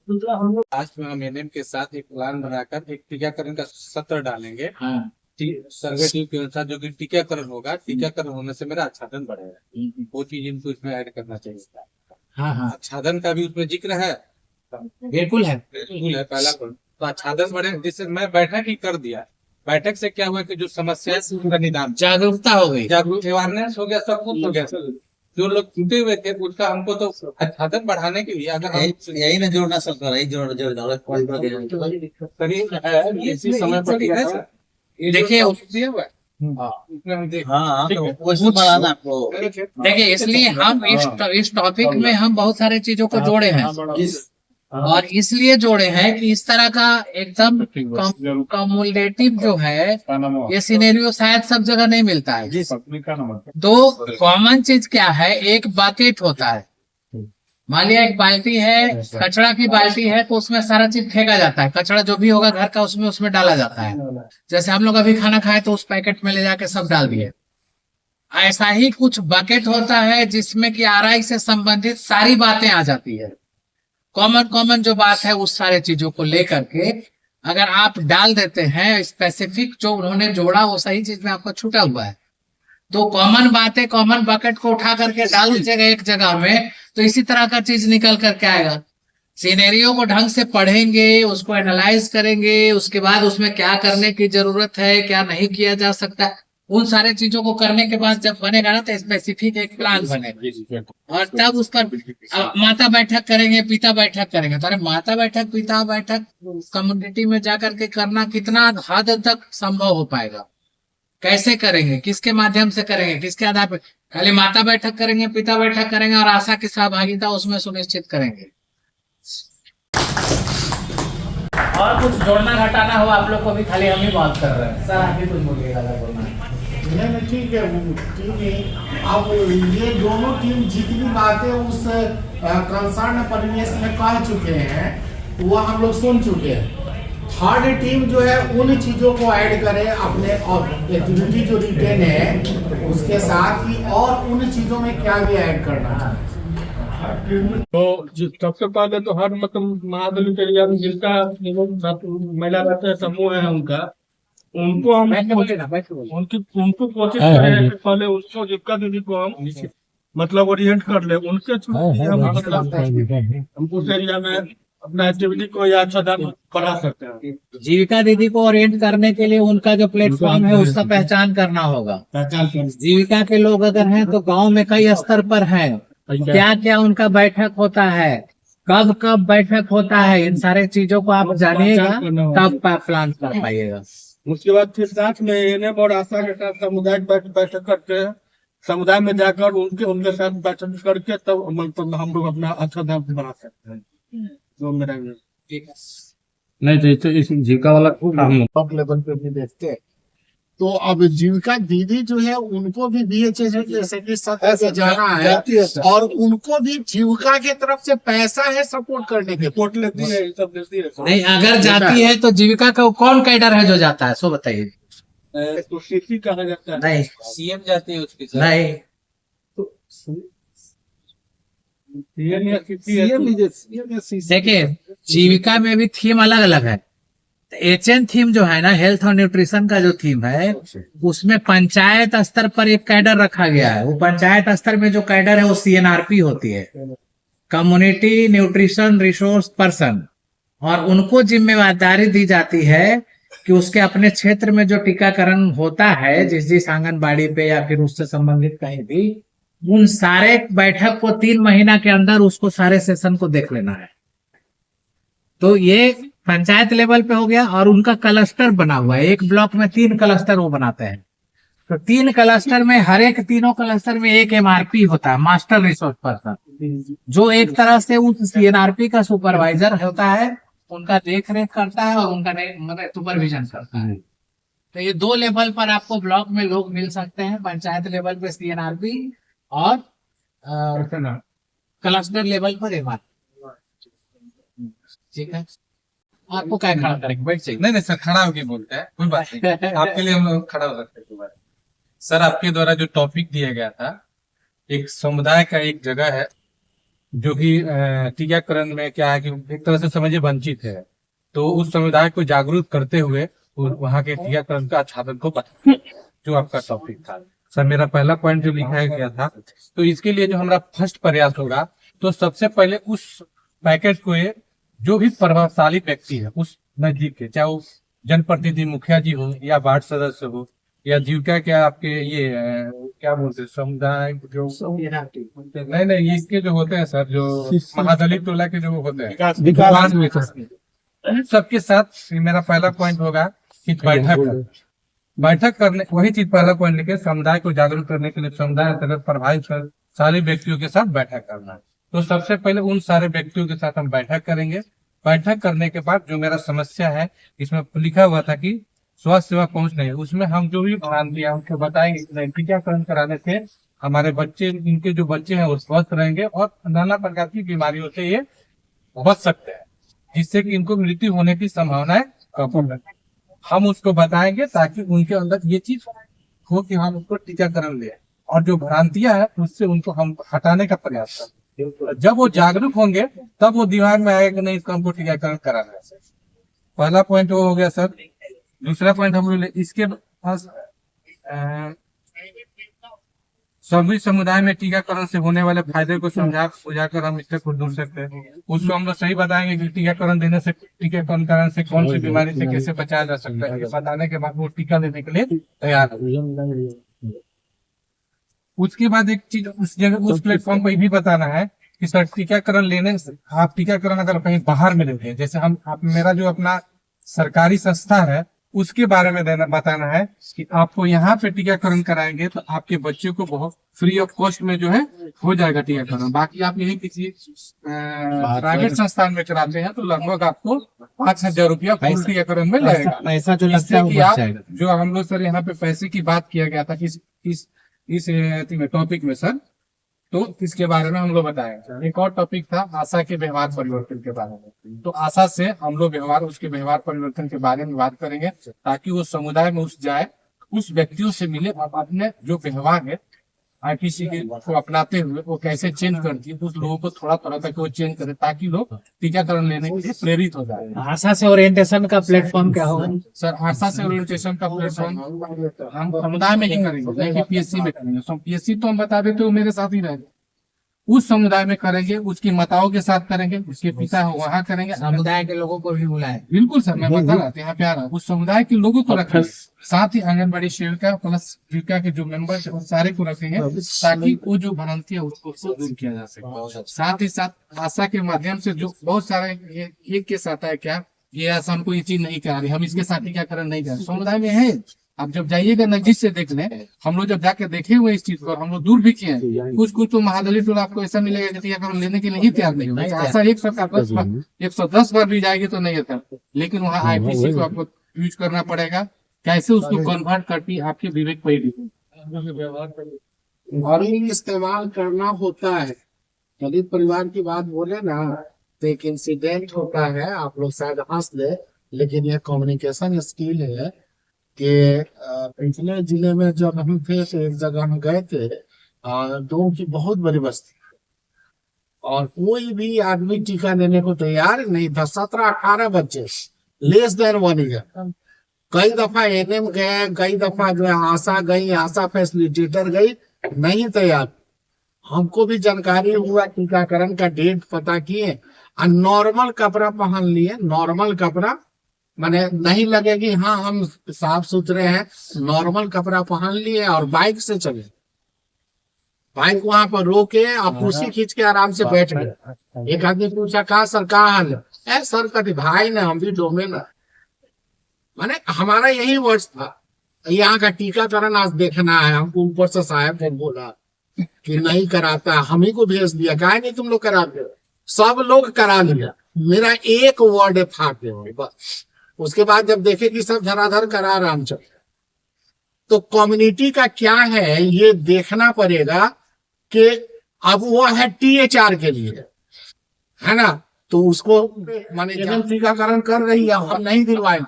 लास्ट में हम एनएम के साथ एक प्लान बनाकर एक टीकाकरण का सत्र डालेंगे। हाँ। सर्वे टीम के अनुसार जो कि टीकाकरण होगा, टीकाकरण होने से मेरा आच्छादन बढ़ेगा, वो चीज इनको इसमें ऐड करना चाहिए। हाँ हाँ, आच्छादन का भी उसमें जिक्र है, बिल्कुल है। पहला पॉइंट तो आच्छादन बढ़े, जिससे मैं बैठक ही कर दिया। बैठक से क्या हुआ कि जो समस्या है उनका निदान, जागरूकता हो गई, अवेयरनेस हो गया, सब कुछ हो गया। जो लोग टूटे हुए थे उसका हमको तो आच्छादन बढ़ाने के लिए अगर हम यही ना जोड़ना सरकार, यही जोड़ना इसी समय पर देखिए देखिए, इसलिए हम इस टॉपिक में हम बहुत सारे चीजों को जोड़े हैं और इसलिए जोड़े हैं कि इस तरह का एकदम कम्युलेटिव जो है ये सिनेरियो शायद सब जगह नहीं मिलता है। दो कॉमन चीज क्या है, एक बकेट होता है। मान लिया एक बाल्टी है, कचरा की बाल्टी है, तो उसमें सारा चीज फेंका जाता है, कचरा जो भी होगा घर का उसमें डाला जाता है। जैसे हम लोग अभी खाना खाए तो उस पैकेट में ले जाके सब डाल दिए। ऐसा ही कुछ बकेट होता है जिसमें कि आरआई से संबंधित सारी बातें आ जाती है। कॉमन जो बात है उस सारे चीजों को लेकर के अगर आप डाल देते हैं, स्पेसिफिक जो उन्होंने जोड़ा वो सही चीज में आपको छूटा हुआ है, तो कॉमन बातें कॉमन बकेट को उठा करके डाल दीजिएगा एक जगह में, तो इसी तरह का चीज निकल करके आएगा। सिनेरियो को ढंग से पढ़ेंगे, उसको एनालाइज करेंगे, उसके बाद उसमें क्या करने की जरूरत है, क्या नहीं किया जा सकता, उन सारे चीजों को करने के बाद जब बनेगा ना तो स्पेसिफिक एक प्लान बनेगा और तब उस पर माता बैठक करेंगे, पिता बैठक करेंगे। तो अरे माता बैठक पिता बैठक कम्युनिटी में जाकर के करना कितना हद तक संभव हो पाएगा, कैसे करेंगे, किसके माध्यम से करेंगे, किसके आधार पर? खाली माता बैठक करेंगे, पिता बैठक करेंगे और आशा की सहभागिता उसमें सुनिश्चित करेंगे। और कुछ जोड़ना घटाना हो आप लोग को भी, खाली हम ही बात कर रहे हैं। सर आगे कुछ बोलिएगा अगर बोलना है। नहीं ठीक है, टीम अब ये दोनों टीम जितनी बातें उस कंसर्न परिवेश में कह चुके हैं वो हम लोग सुन चुके हैं। थर्ड टीम जो है उन चीजों को ऐड करे अपने एक्टिविटी जो रिटेन है उसके साथ ही, और उन चीजों में क्या भी ऐड करना है। तो सबसे पहले तो हर मतलब महादलित एरिया में जिनका महिला समूह है उनको हम उनको कोशिश करें कि पहले उसको जीविका दीदी को हम मतलब ओरिएंट कर ले, उनके थ्रू हम मतलब हम उस एरिया में अपना एक्टिविटी को या अच्छा बढ़ा सकते हैं। जीविका दीदी को ओरिएंट करने के लिए उनका जो प्लेटफॉर्म है उसका पहचान करना होगा। जीविका के लोग अगर हैं तो गांव में कई स्तर पर हैं, क्या क्या उनका बैठक होता है, कब कब बैठक होता है, इन सारे चीजों को आप जानिएगा तब आप प्लान कर पाइएगा। उसके बाद फिर साथ में एनएम और आशा के साथ सामुदायिक बैठक करते हैं, समुदाय में जाकर उनके साथ बैठक करके तब मतलब हम लोग अपना अच्छा दाम बना सकते हैं। जो मेरा नहीं तो इस जीविका वाला टॉप लेवल पे भी देखते हैं। तो अब जीविका दीदी जो है उनको भी BHS जैसे कि सत्र जाना है और उनको भी जीविका की तरफ से पैसा है सपोर्ट करने के, रिपोर्ट लेती है, सब देती है। नहीं, अगर जाती है तो जीविका का कौन कैडर है जो जाता है सो बताइए। तो सीसी कहा जाता है, नहीं, सीएम जाते हैं उसके साथ। नहीं, देखिए जीविका में भी थीम अलग अलग है। HN थीम जो है ना, हेल्थ और न्यूट्रिशन का जो थीम है, उसमें पंचायत स्तर पर एक कैडर रखा गया है। वो पंचायत स्तर में जो कैडर है वो CNRP होती है, कम्युनिटी न्यूट्रिशन रिसोर्स पर्सन, और उनको जिम्मेदारी दी जाती है कि उसके अपने क्षेत्र में जो टीकाकरण होता है जिस आंगनबाड़ी पे या फिर उससे संबंधित कहीं भी, उन सारे बैठक को 3 महीना के अंदर उसको सारे सेशन को देख लेना है। तो ये पंचायत लेवल पे हो गया, और उनका क्लस्टर बना हुआ है, एक ब्लॉक में 3 क्लस्टर वो बनाते हैं। तो 3 क्लस्टर में हर एक तीनों क्लस्टर में एक MRP होता है, मास्टर रिसोर्स पर्सन, जो एक तरह से उस CNRP का सुपरवाइजर होता है, उनका देख रेख करता है और उनका मतलब सुपरविजन करता है। तो ये 2 लेवल पर आपको ब्लॉक में लोग मिल सकते हैं, पंचायत लेवल पे CNRP और क्लस्टर लेवल पर MRP। ठीक है, आपको क्या खड़ा करेंगे, बैठ जाइए। नहीं सर, खड़ा होके बोलते हैं, कोई बात नहीं, आपके लिए हम लोग खड़ा हो सकते हैं। सर, आपके द्वारा जो टॉपिक दिया गया था, एक समुदाय का एक जगह है जो कि टीकाकरण में क्या है कि एक तरह से समझिए वंचित है, तो उस समुदाय को जागरूक करते हुए वहाँ के टीकाकरण का छात्र को बता, जो आपका टॉपिक था। सर, मेरा पहला पॉइंट जो लिखा गया था, तो इसके लिए जो हमारा फर्स्ट प्रयास होगा, तो सबसे पहले उस पैकेज को जो भी प्रभावशाली व्यक्ति है उस नजदीक के, चाहे वो जनप्रतिनिधि मुखिया जी हो या वार्ड सदस्य हो या जीविका के आपके ये क्या बोलते हैं समुदाय जो नहीं इसके जो होते हैं सर, जो महादलित टोला के जो होते हैं विकास, सबके साथ मेरा पहला पॉइंट होगा कि बैठक करने, वही चीज पहला पॉइंट लेके समुदाय को जागरूक करने के लिए समुदाय अंतर्गत प्रभावित सारे व्यक्तियों के साथ बैठक करना है। तो सबसे पहले उन सारे व्यक्तियों के साथ हम बैठक करेंगे। बैठक करने के बाद जो मेरा समस्या है, इसमें लिखा हुआ था कि स्वास्थ्य सेवा पहुंच नहीं, उसमें हम जो भी भ्रांतियां उनको बताएंगे, टीकाकरण कराने से हमारे बच्चे, इनके जो बच्चे हैं वो स्वस्थ रहेंगे और नाना प्रकार की बीमारियों से ये बच सकते हैं, जिससे कि इनको मृत्यु होने की संभावनाएं कम है। हम उसको बताएंगे ताकि उनके अंदर ये चीज हो कि हम उसको टीकाकरण ले, और जो भ्रांतियां हैं उससे उनको हम हटाने का प्रयास करें। जब वो जागरूक होंगे तब वो दिमाग में आएगा कि नहीं, इसको हमको टीकाकरण कराना है। पहला पॉइंट वो हो गया सर। दूसरा पॉइंट हम लोग इसके पास सभी समुदाय में टीकाकरण से होने वाले फायदे को समझाकर हम इससे खुद दूर सकते हैं। उसको हम लोग सही बताएंगे कि टीकाकरण देने से, टीकाकरण कराने से कौन सी बीमारी से कैसे बचाया जा सकता है। बताने के बाद वो टीका देने के लिए तैयार है। उसके बाद एक चीज उस जगह, उस प्लेटफॉर्म पर भी बताना है कि सर टीकाकरण लेने से, आप टीकाकरण अगर कहीं बाहर में लेते हैं, जैसे मेरा जो अपना सरकारी संस्था है उसके बारे में बताना है कि आपको यहाँ पे टीकाकरण कराएंगे तो आपके बच्चे को बहुत फ्री ऑफ कॉस्ट में जो है हो जाएगा टीकाकरण। बाकी आप यही किसी प्राइवेट संस्थान में कराते हैं तो लगभग आपको 5,000 रुपया फुल टीकाकरण में लगेगा। पैसा जो लगता है वो बच जाएगा। जो हम लोग सर यहाँ पे पैसे की बात किया गया था इस टॉपिक में सर, तो इसके बारे में हम लोग बताएंगे। एक और टॉपिक था आशा के व्यवहार परिवर्तन के बारे में, तो आशा से हम लोग उसके व्यवहार परिवर्तन के बारे में बात करेंगे ताकि वो समुदाय में जाए, उस व्यक्तियों से मिले, अपने जो व्यवहार है आईपीसी के को अपनाते हुए वो कैसे चेंज करती है, उस लोगों को थोड़ा तक वो चेंज करे ताकि लोग टीकाकरण लेने के लिए प्रेरित हो जाए। आशा से ओरिएंटेशन का प्लेटफॉर्म क्या होगा? सर आशा से ओरिएंटेशन का प्लेटफॉर्म हम समुदाय में ही करेंगे, नहीं कि पीएससी में करेंगे। तो पीएससी तो हम बता देते हो मेरे साथ ही रहेंगे, उस समुदाय में करेंगे, उसकी माताओं के साथ करेंगे, उसके पिता वहाँ करेंगे, समुदाय के लोगों को भी बुलाए। बिल्कुल सर, मैं बता रहा था यहाँ पे आ रहा हूँ, उस समुदाय के लोगों को रखेंगे, साथ ही आंगनबाड़ी सेविका प्लस जीविका के जो मेंबर्स हैं सारे को रखेंगे ताकि वो जो भ्रांति है उसको दूर किया जा सके। साथ ही साथ आशा के माध्यम से जो बहुत सारे ये केस आता है, क्या ये ऐसा हमको ये चीज नहीं करा रही, हम इसके साथ टीकाकरण नहीं कर रहे, समुदाय में है। आप जब जाइएगा नजदीक से देख लें, हम लोग जब जाके देखे हुए इस चीज को, हम लोग दूर भी किए हैं, कुछ तो महादलित लोग आपको ऐसा मिलेगा कि टीकाकरण लेने के लिए ही तैयार नहीं होगा। ऐसा 110 बार भी जाएगी तो नहीं होता, लेकिन वहाँ आईपीसी को आपको यूज करना पड़ेगा, कैसे उसको कन्वर्ट करती है आपके विवेक पर और ही इस्तेमाल करना होता है। दलित परिवार की बात बोले ना तो एक इंसिडेंट होता है, आप लोग शायद हंस ले, लेकिन ये कम्युनिकेशन स्किल है कि पिछले जिले में जब हम थे तो एक जगह हम गए थे, दो की बहुत बड़ी बस्ती और कोई भी आदमी टीका लेने को तैयार नहीं था। 17-18 बच्चे लेस देन 1 ईयर। कई दफा एनएम गए, कई दफा जो आशा गई, आशा फैसिलिटेटर गई, नहीं तैयार। हमको भी जानकारी हुआ, टीकाकरण का डेट पता किए, नॉर्मल कपड़ा पहन लिए, नॉर्मल कपड़ा माने नहीं लगेगी हाँ हम साफ सुथरे हैं, नॉर्मल कपड़ा पहन लिए और बाइक से चले। बाइक वहां पर रोके और कुर्सी खींच के आराम से बैठ गए। एक आदमी पूछा कहा सर कहाँ हाल है? सर कभी भाई ने हम भी डोमे ना, माने हमारा यही वर्ष था, यहाँ का टीकाकरण आज देखना है। हमको ऊपर से साहब ने बोला कि नहीं कराता, हम ही को भेज दिया, कहा नहीं तुम लोग कराते, सब लोग करा लिया, मेरा एक वर्ड था बस। उसके बाद जब देखे कि सब धराधर करा रामचंद्र, तो कम्युनिटी का क्या है ये देखना पड़ेगा कि अब वो है THR के लिए, है ना, तो उसको माने टीकाकरण कर रही है, हम नहीं दिलवाए,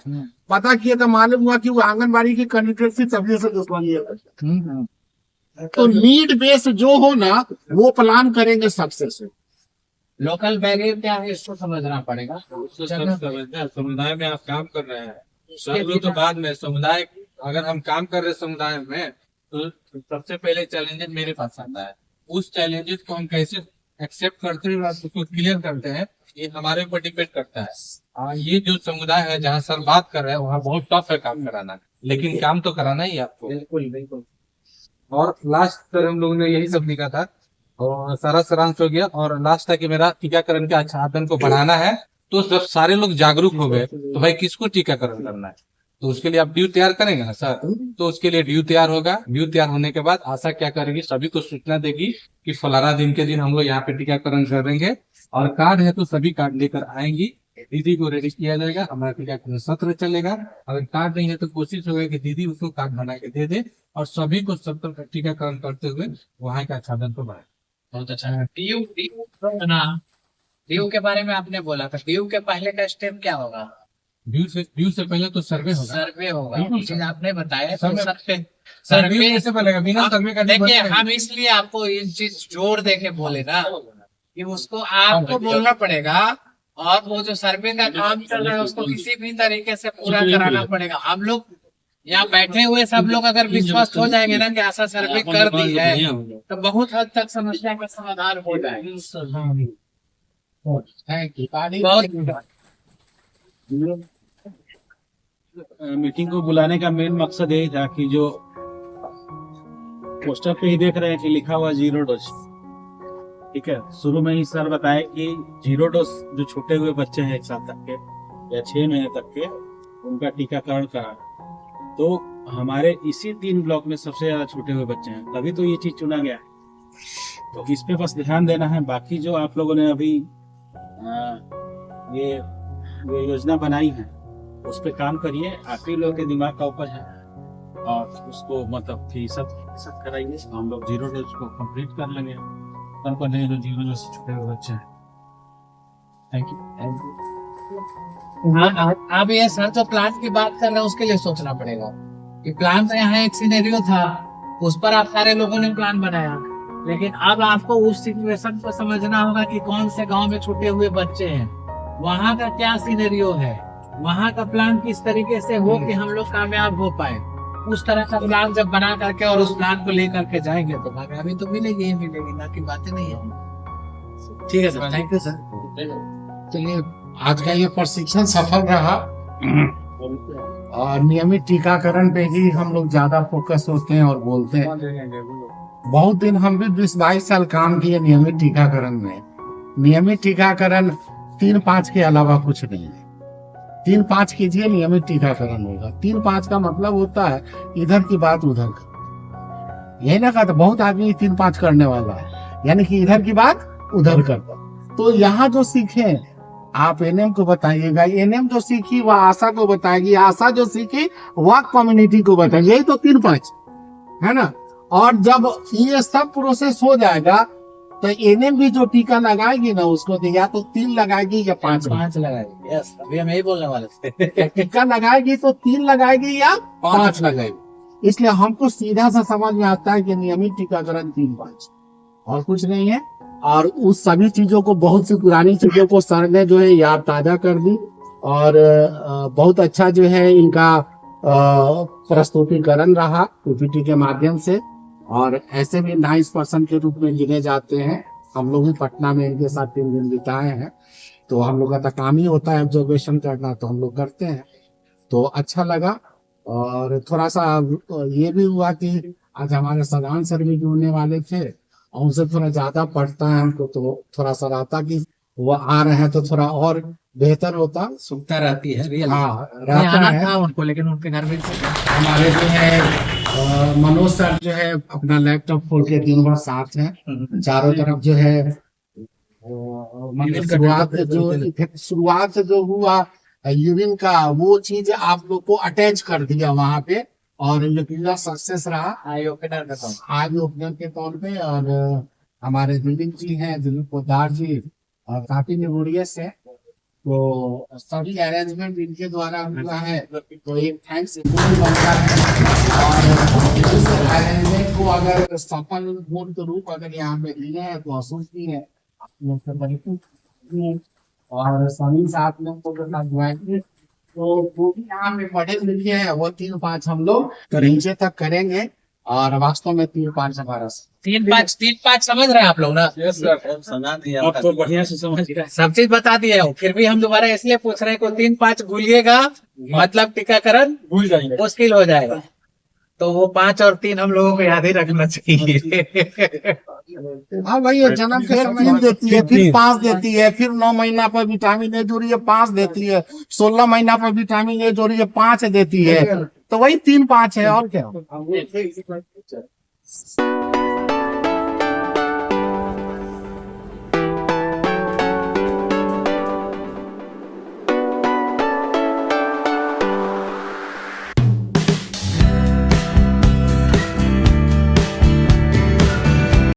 पता किया तो मालूम हुआ कि वो आंगनबाड़ी की कैंडिडेट से तभी से दुश्मनी है। तो नीड बेस जो हो ना वो प्लान करेंगे सक्सेस। लोकल बैरियर क्या है इसको समझना पड़ेगा। समुदाय में आप काम कर रहे हैं, सब लोग तो बाद में, समुदाय अगर हम काम कर रहे समुदाय में तो सबसे पहले चैलेंजेस मेरे पास आता है, उस चैलेंजेस को हम कैसे एक्सेप्ट करते हैं और उसको क्लियर करते हैं, ये हमारे ऊपर डिपेंड करता है। ये जो समुदाय है जहाँ सर बात कर रहे हैं वहाँ बहुत टफ है काम कराना, लेकिन काम तो कराना ही आपको। बिल्कुल बिल्कुल। और लास्ट सर हम लोगों ने यही सब लिखा था और सारा सारांश हो गया। और लास्ट था कि मेरा टीकाकरण के आच्छादन को बढ़ाना है, तो जब सारे लोग जागरूक हो गए तो भाई किसको टीकाकरण करना है, तो उसके लिए आप ड्यू तैयार करेंगे ना सर, तो उसके लिए ड्यू तैयार होगा। ड्यू तैयार होने के बाद आशा क्या करेगी, सभी को सूचना देगी कि फलाना दिन के दिन हम लोग यहाँ पे टीकाकरण करेंगे, और कार्ड है तो सभी कार्ड लेकर आएंगी, दीदी को रेडी किया जाएगा, हमारा टीकाकरण सत्र चलेगा। अगर कार्ड नहीं है तो कोशिश होगा कि दीदी उसको कार्ड बना के दे दे और सभी को सत्र का टीकाकरण करते हुए वहाँ का आच्छादन को बढ़ाए। बहुत अच्छा है। ड्यू के बारे में आपने बोला था, ड्यू के पहले का स्टेप क्या होगा? ड्यू से पहले तो सर्वे होगा। सर्वे होगा, चीज आपने बताया। सर्वे से पहले बिना सर्वे का देखिए, हम इसलिए आपको ये चीज जोर दे के बोले ना कि उसको आपको बोलना पड़ेगा, और वो जो सर्वे का काम चल रहा है उसको किसी भी तरीके से पूरा कराना पड़ेगा। हम लोग यहाँ बैठे हुए सब लोग अगर विश्वास हो जाएंगे ना कि ऐसा सर्वे कर दी है तो बहुत हद तक समस्या का समाधान हो जाएगा। मीटिंग को बुलाने का मेन मकसद यही था कि जो पोस्टर पे ही देख रहे हैं कि लिखा हुआ 0 डोज, ठीक है, शुरू में ही सर बताए कि 0 डोज जो छूटे हुए बच्चे हैं 1 साल तक के या 6 महीने तक के, उनका टीकाकरण करा। तो हमारे इसी 3 ब्लॉक में सबसे ज्यादा छूटे हुए बच्चे हैं, तभी तो ये चीज चुना गया है। तो इस पे बस ध्यान देना है। बाकी जो आप लोगों ने अभी ये योजना बनाई है उस पे काम करिए, आप ही लोगों के दिमाग का उपज है, और उसको मतलब कि सब कराइए। हम लोग 0 डोज को कंप्लीट कर लेंगे, उनको नहीं जो 0 डोज से छूटे हुए बच्चे हैं। Thank you. हाँ, अब ये सर जो प्लान की बात कर रहे हैं उसके लिए सोचना पड़ेगा कि प्लान तो यहाँ एक सिनेरियो था उस पर आप सारे लोगों ने प्लान बनाया, लेकिन अब आपको उस सिचुएशन को समझना होगा कि कौन से गांव में छूटे हुए बच्चे हैं, वहाँ का क्या सिनेरियो है, वहाँ का प्लान किस तरीके से हो कि हम लोग कामयाब हो पाए। उस तरह का प्लान जब बना करके और उस प्लान को लेकर के जाएंगे तो कामयाबी तो मिलेगी ही मिलेगी, ना की बातें नहीं है। ठीक है सर, थैंक यू सर। चलिए, आज का ये प्रशिक्षण सफल रहा और नियमित टीकाकरण पे ही हम लोग ज्यादा फोकस होते हैं और बोलते हैं। बहुत दिन हम भी 20-22 साल काम किए नियमित टीकाकरण में। नियमित टीकाकरण 3-5 के अलावा कुछ नहीं है। 3-5 कीजिए, नियमित टीकाकरण होगा। 3-5 का मतलब होता है इधर की बात उधर कर, यही ना कहते बहुत आदमी 3-5 करने वाला है, यानी कि इधर की बात उधर करता। तो यहाँ जो सीखे आप एनएम को बताइएगा, एनएम जो सीखी वह आशा को बताएगी, आशा जो सीखी वह कम्युनिटी को बताएगी। यही तो 3-5 है ना। और जब ये सब प्रोसेस हो जाएगा तो एनएम भी जो टीका लगाएगी ना उसको या तो 3 लगाएगी या 5 लगाएगी। यस, अभी हम यही बोलने वाले थे। टीका लगाएगी तो 3 लगाएगी या 5 लगाएगी। इसलिए हमको सीधा सा समझ में आता है कि नियमित टीकाकरण 3-5 और कुछ नहीं है। और उस सभी चीजों को, बहुत सी पुरानी चीजों को सर ने जो है याद ताजा कर दी और बहुत अच्छा जो है इनका प्रस्तुतिकरण रहा पीपीटी के माध्यम से। और ऐसे भी नाइस पर्सन के रूप में गिने जाते हैं। हम लोग भी पटना में इनके साथ 3 दिन बिताए हैं, तो हम लोग का तो काम ही होता है ऑब्जर्वेशन करना, तो हम लोग करते हैं। तो अच्छा लगा। और थोड़ा सा ये भी हुआ कि आज हमारे सदान सर भी जुड़ने वाले थे और उनसे थोड़ा ज्यादा पढ़ता है हमको, तो थोड़ा सा रहता कि वो आ रहे हैं तो थोड़ा और बेहतर होता। सुविधा रहती है, रियल हाँ, रहता है उनको, लेकिन उनके घर में हमारे जो है मनोज सर जो है अपना लैपटॉप खोल के दिन भर साथ हैं, चारों तरफ जो है शुरुआत जो हुआ यूरिन का वो चीज आप लोग को अटैच कर दिया वहाँ पे, और ये पूरा सक्सेस रहा आई ओपनर के तौर पे। और हमारे दिलीप जी हैं, दिलीप पोदार जी, और काफी मेमोरियस है। तो सभी अरेंजमेंट इनके द्वारा हुआ है, तो एक थैंक्स बनता है। और इस अरेंजमेंट को अगर सफल मूर्त रूप अगर यहाँ पे दिए हैं तो असूस भी है और सभी साथ लोग को तो वो भी यहाँ पे पढ़े लिखे हैं। वो 3-5 हम लोग नीचे तक करेंगे और वास्तव में 3-5 हमारा 3-5 समझ रहे हैं आप लोग ना? अब तो बढ़िया से समझ रहे हैं। सब चीज बता दिए हूँ, फिर भी हम दोबारा इसलिए पूछ रहे हैं को 3-5 भूलिएगा मतलब टीकाकरण भूल जाएंगे, मुश्किल हो जाएगा। तो वो 5 और 3 हम लोगों को याद ही रखना चाहिए। हाँ भाई, जन्म के समय 3 देती है, फिर 5 देती है, फिर 9 महीना पर विटामिन ए जोड़ी है 5 देती है, 16 महीना पर विटामिन ए जोड़ी है 5 देती है, तो वही 3-5 है और क्या।